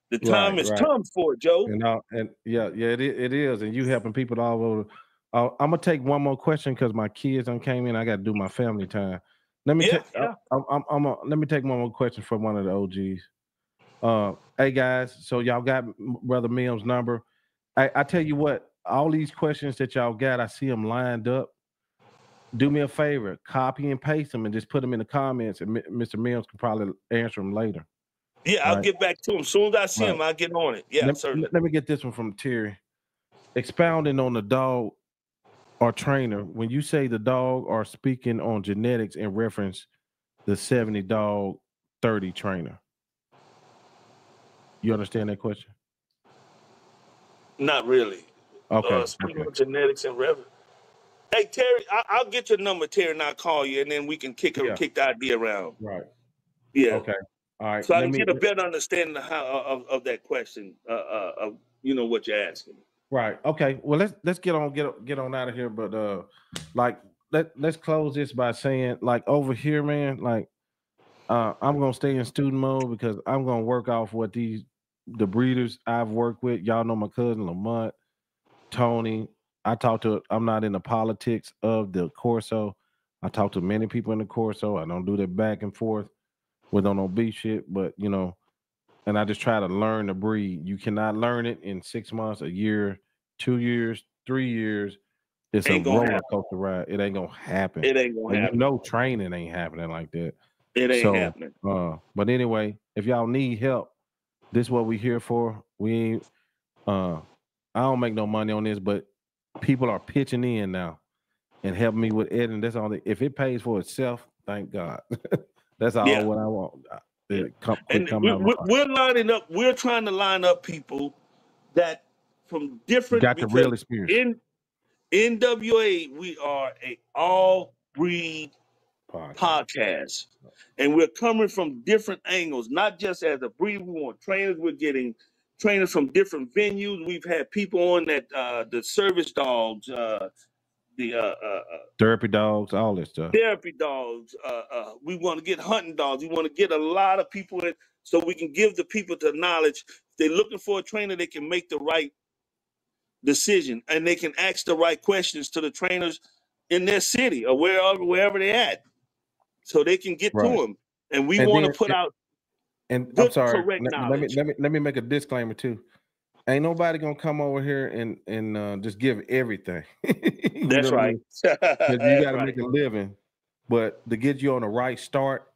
The time has come for it, Joe. And it is. And you helping people all over. I'm gonna take one more question because my kids came in. I got to do my family time. Let me take one more question from one of the OGs. Hey guys, so y'all got Brother Mims' number. I tell you what, all these questions that y'all got, I see them lined up. Do me a favor, copy and paste them and just put them in the comments, and Mr. Mims can probably answer them later. Yeah, I'll get back to him. As soon as I see him, I'll get on it. Yeah, certainly. Let me get this one from Terry. Expounding on the dog or trainer, when you say the dog are speaking on genetics in reference the 70 dog, 30 trainer. You understand that question? Not really. Okay. Speaking of genetics and revenue. Hey, Terry, I'll get your number, Terry, and I'll call you, and then we can kick the idea around. Right. Yeah. Okay. All right. So I can get a better understanding of that question, of what you're asking. Right. Okay. Well, let's get on out of here. But let's close this by saying, like, over here, man, like, I'm gonna stay in student mode because I'm gonna work off what the breeders I've worked with. Y'all know my cousin Lamont, Tony, I'm not in the politics of the Corso. I talk to many people in the Corso. I don't do that back and forth with no beef shit, but you know, and I just try to learn the breed. You cannot learn it in 6 months, a year, 2 years, 3 years. It's Ain't a gonna roller happen. coaster ride. It ain't gonna happen. It ain't gonna And you happen. know training ain't happening like that. It ain't So happening. but anyway, if y'all need help, this is what we here for. We ain't I don't make no money on this, but people are pitching in now and helping me with it. And that's all. If it pays for itself, thank God. That's all Yeah. what I want. Yeah. Quit And coming out of my heart. we're lining up. We're trying to line up people that from different, Got the because real experience. in NWA we are a all breed podcast, and we're coming from different angles, not just as a breed. We want trainers. We're getting trainers from different venues. We've had people on that the service dogs, Therapy dogs, all that stuff. therapy dogs. We want to get hunting dogs. We want to get a lot of people in, so we can give the people the knowledge. If they're looking for a trainer, they can make the right decision, and they can ask the right questions to the trainers in their city or wherever they're at, so they can get to them. And we want to put out and good, I'm sorry, correct knowledge. let me make a disclaimer too. Ain't nobody gonna come over here and just give everything. That's right. Because you got to make a living, but to get you on the right start,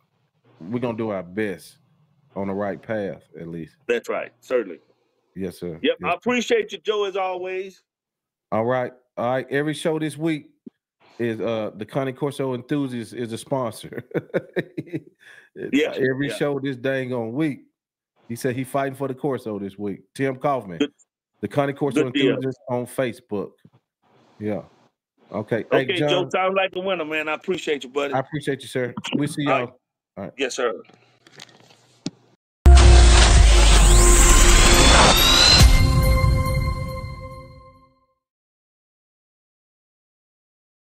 we're gonna do our best on the right path, at least. That's right. Certainly. Yes, sir. Yep. Yes, I appreciate you, Joe, as always. All right. Every show this week is the Cane Corso Enthusiast is a sponsor. Yes. Every show this dang on week. He said he fighting for the Corso this week. Tim Kaufman, the Cane Corso Enthusiast on Facebook. Yeah. Okay. Okay, hey, John, Joe, sounds like a winner, man. I appreciate you, buddy. I appreciate you, sir. We'll see y'all. All right. Yes, sir.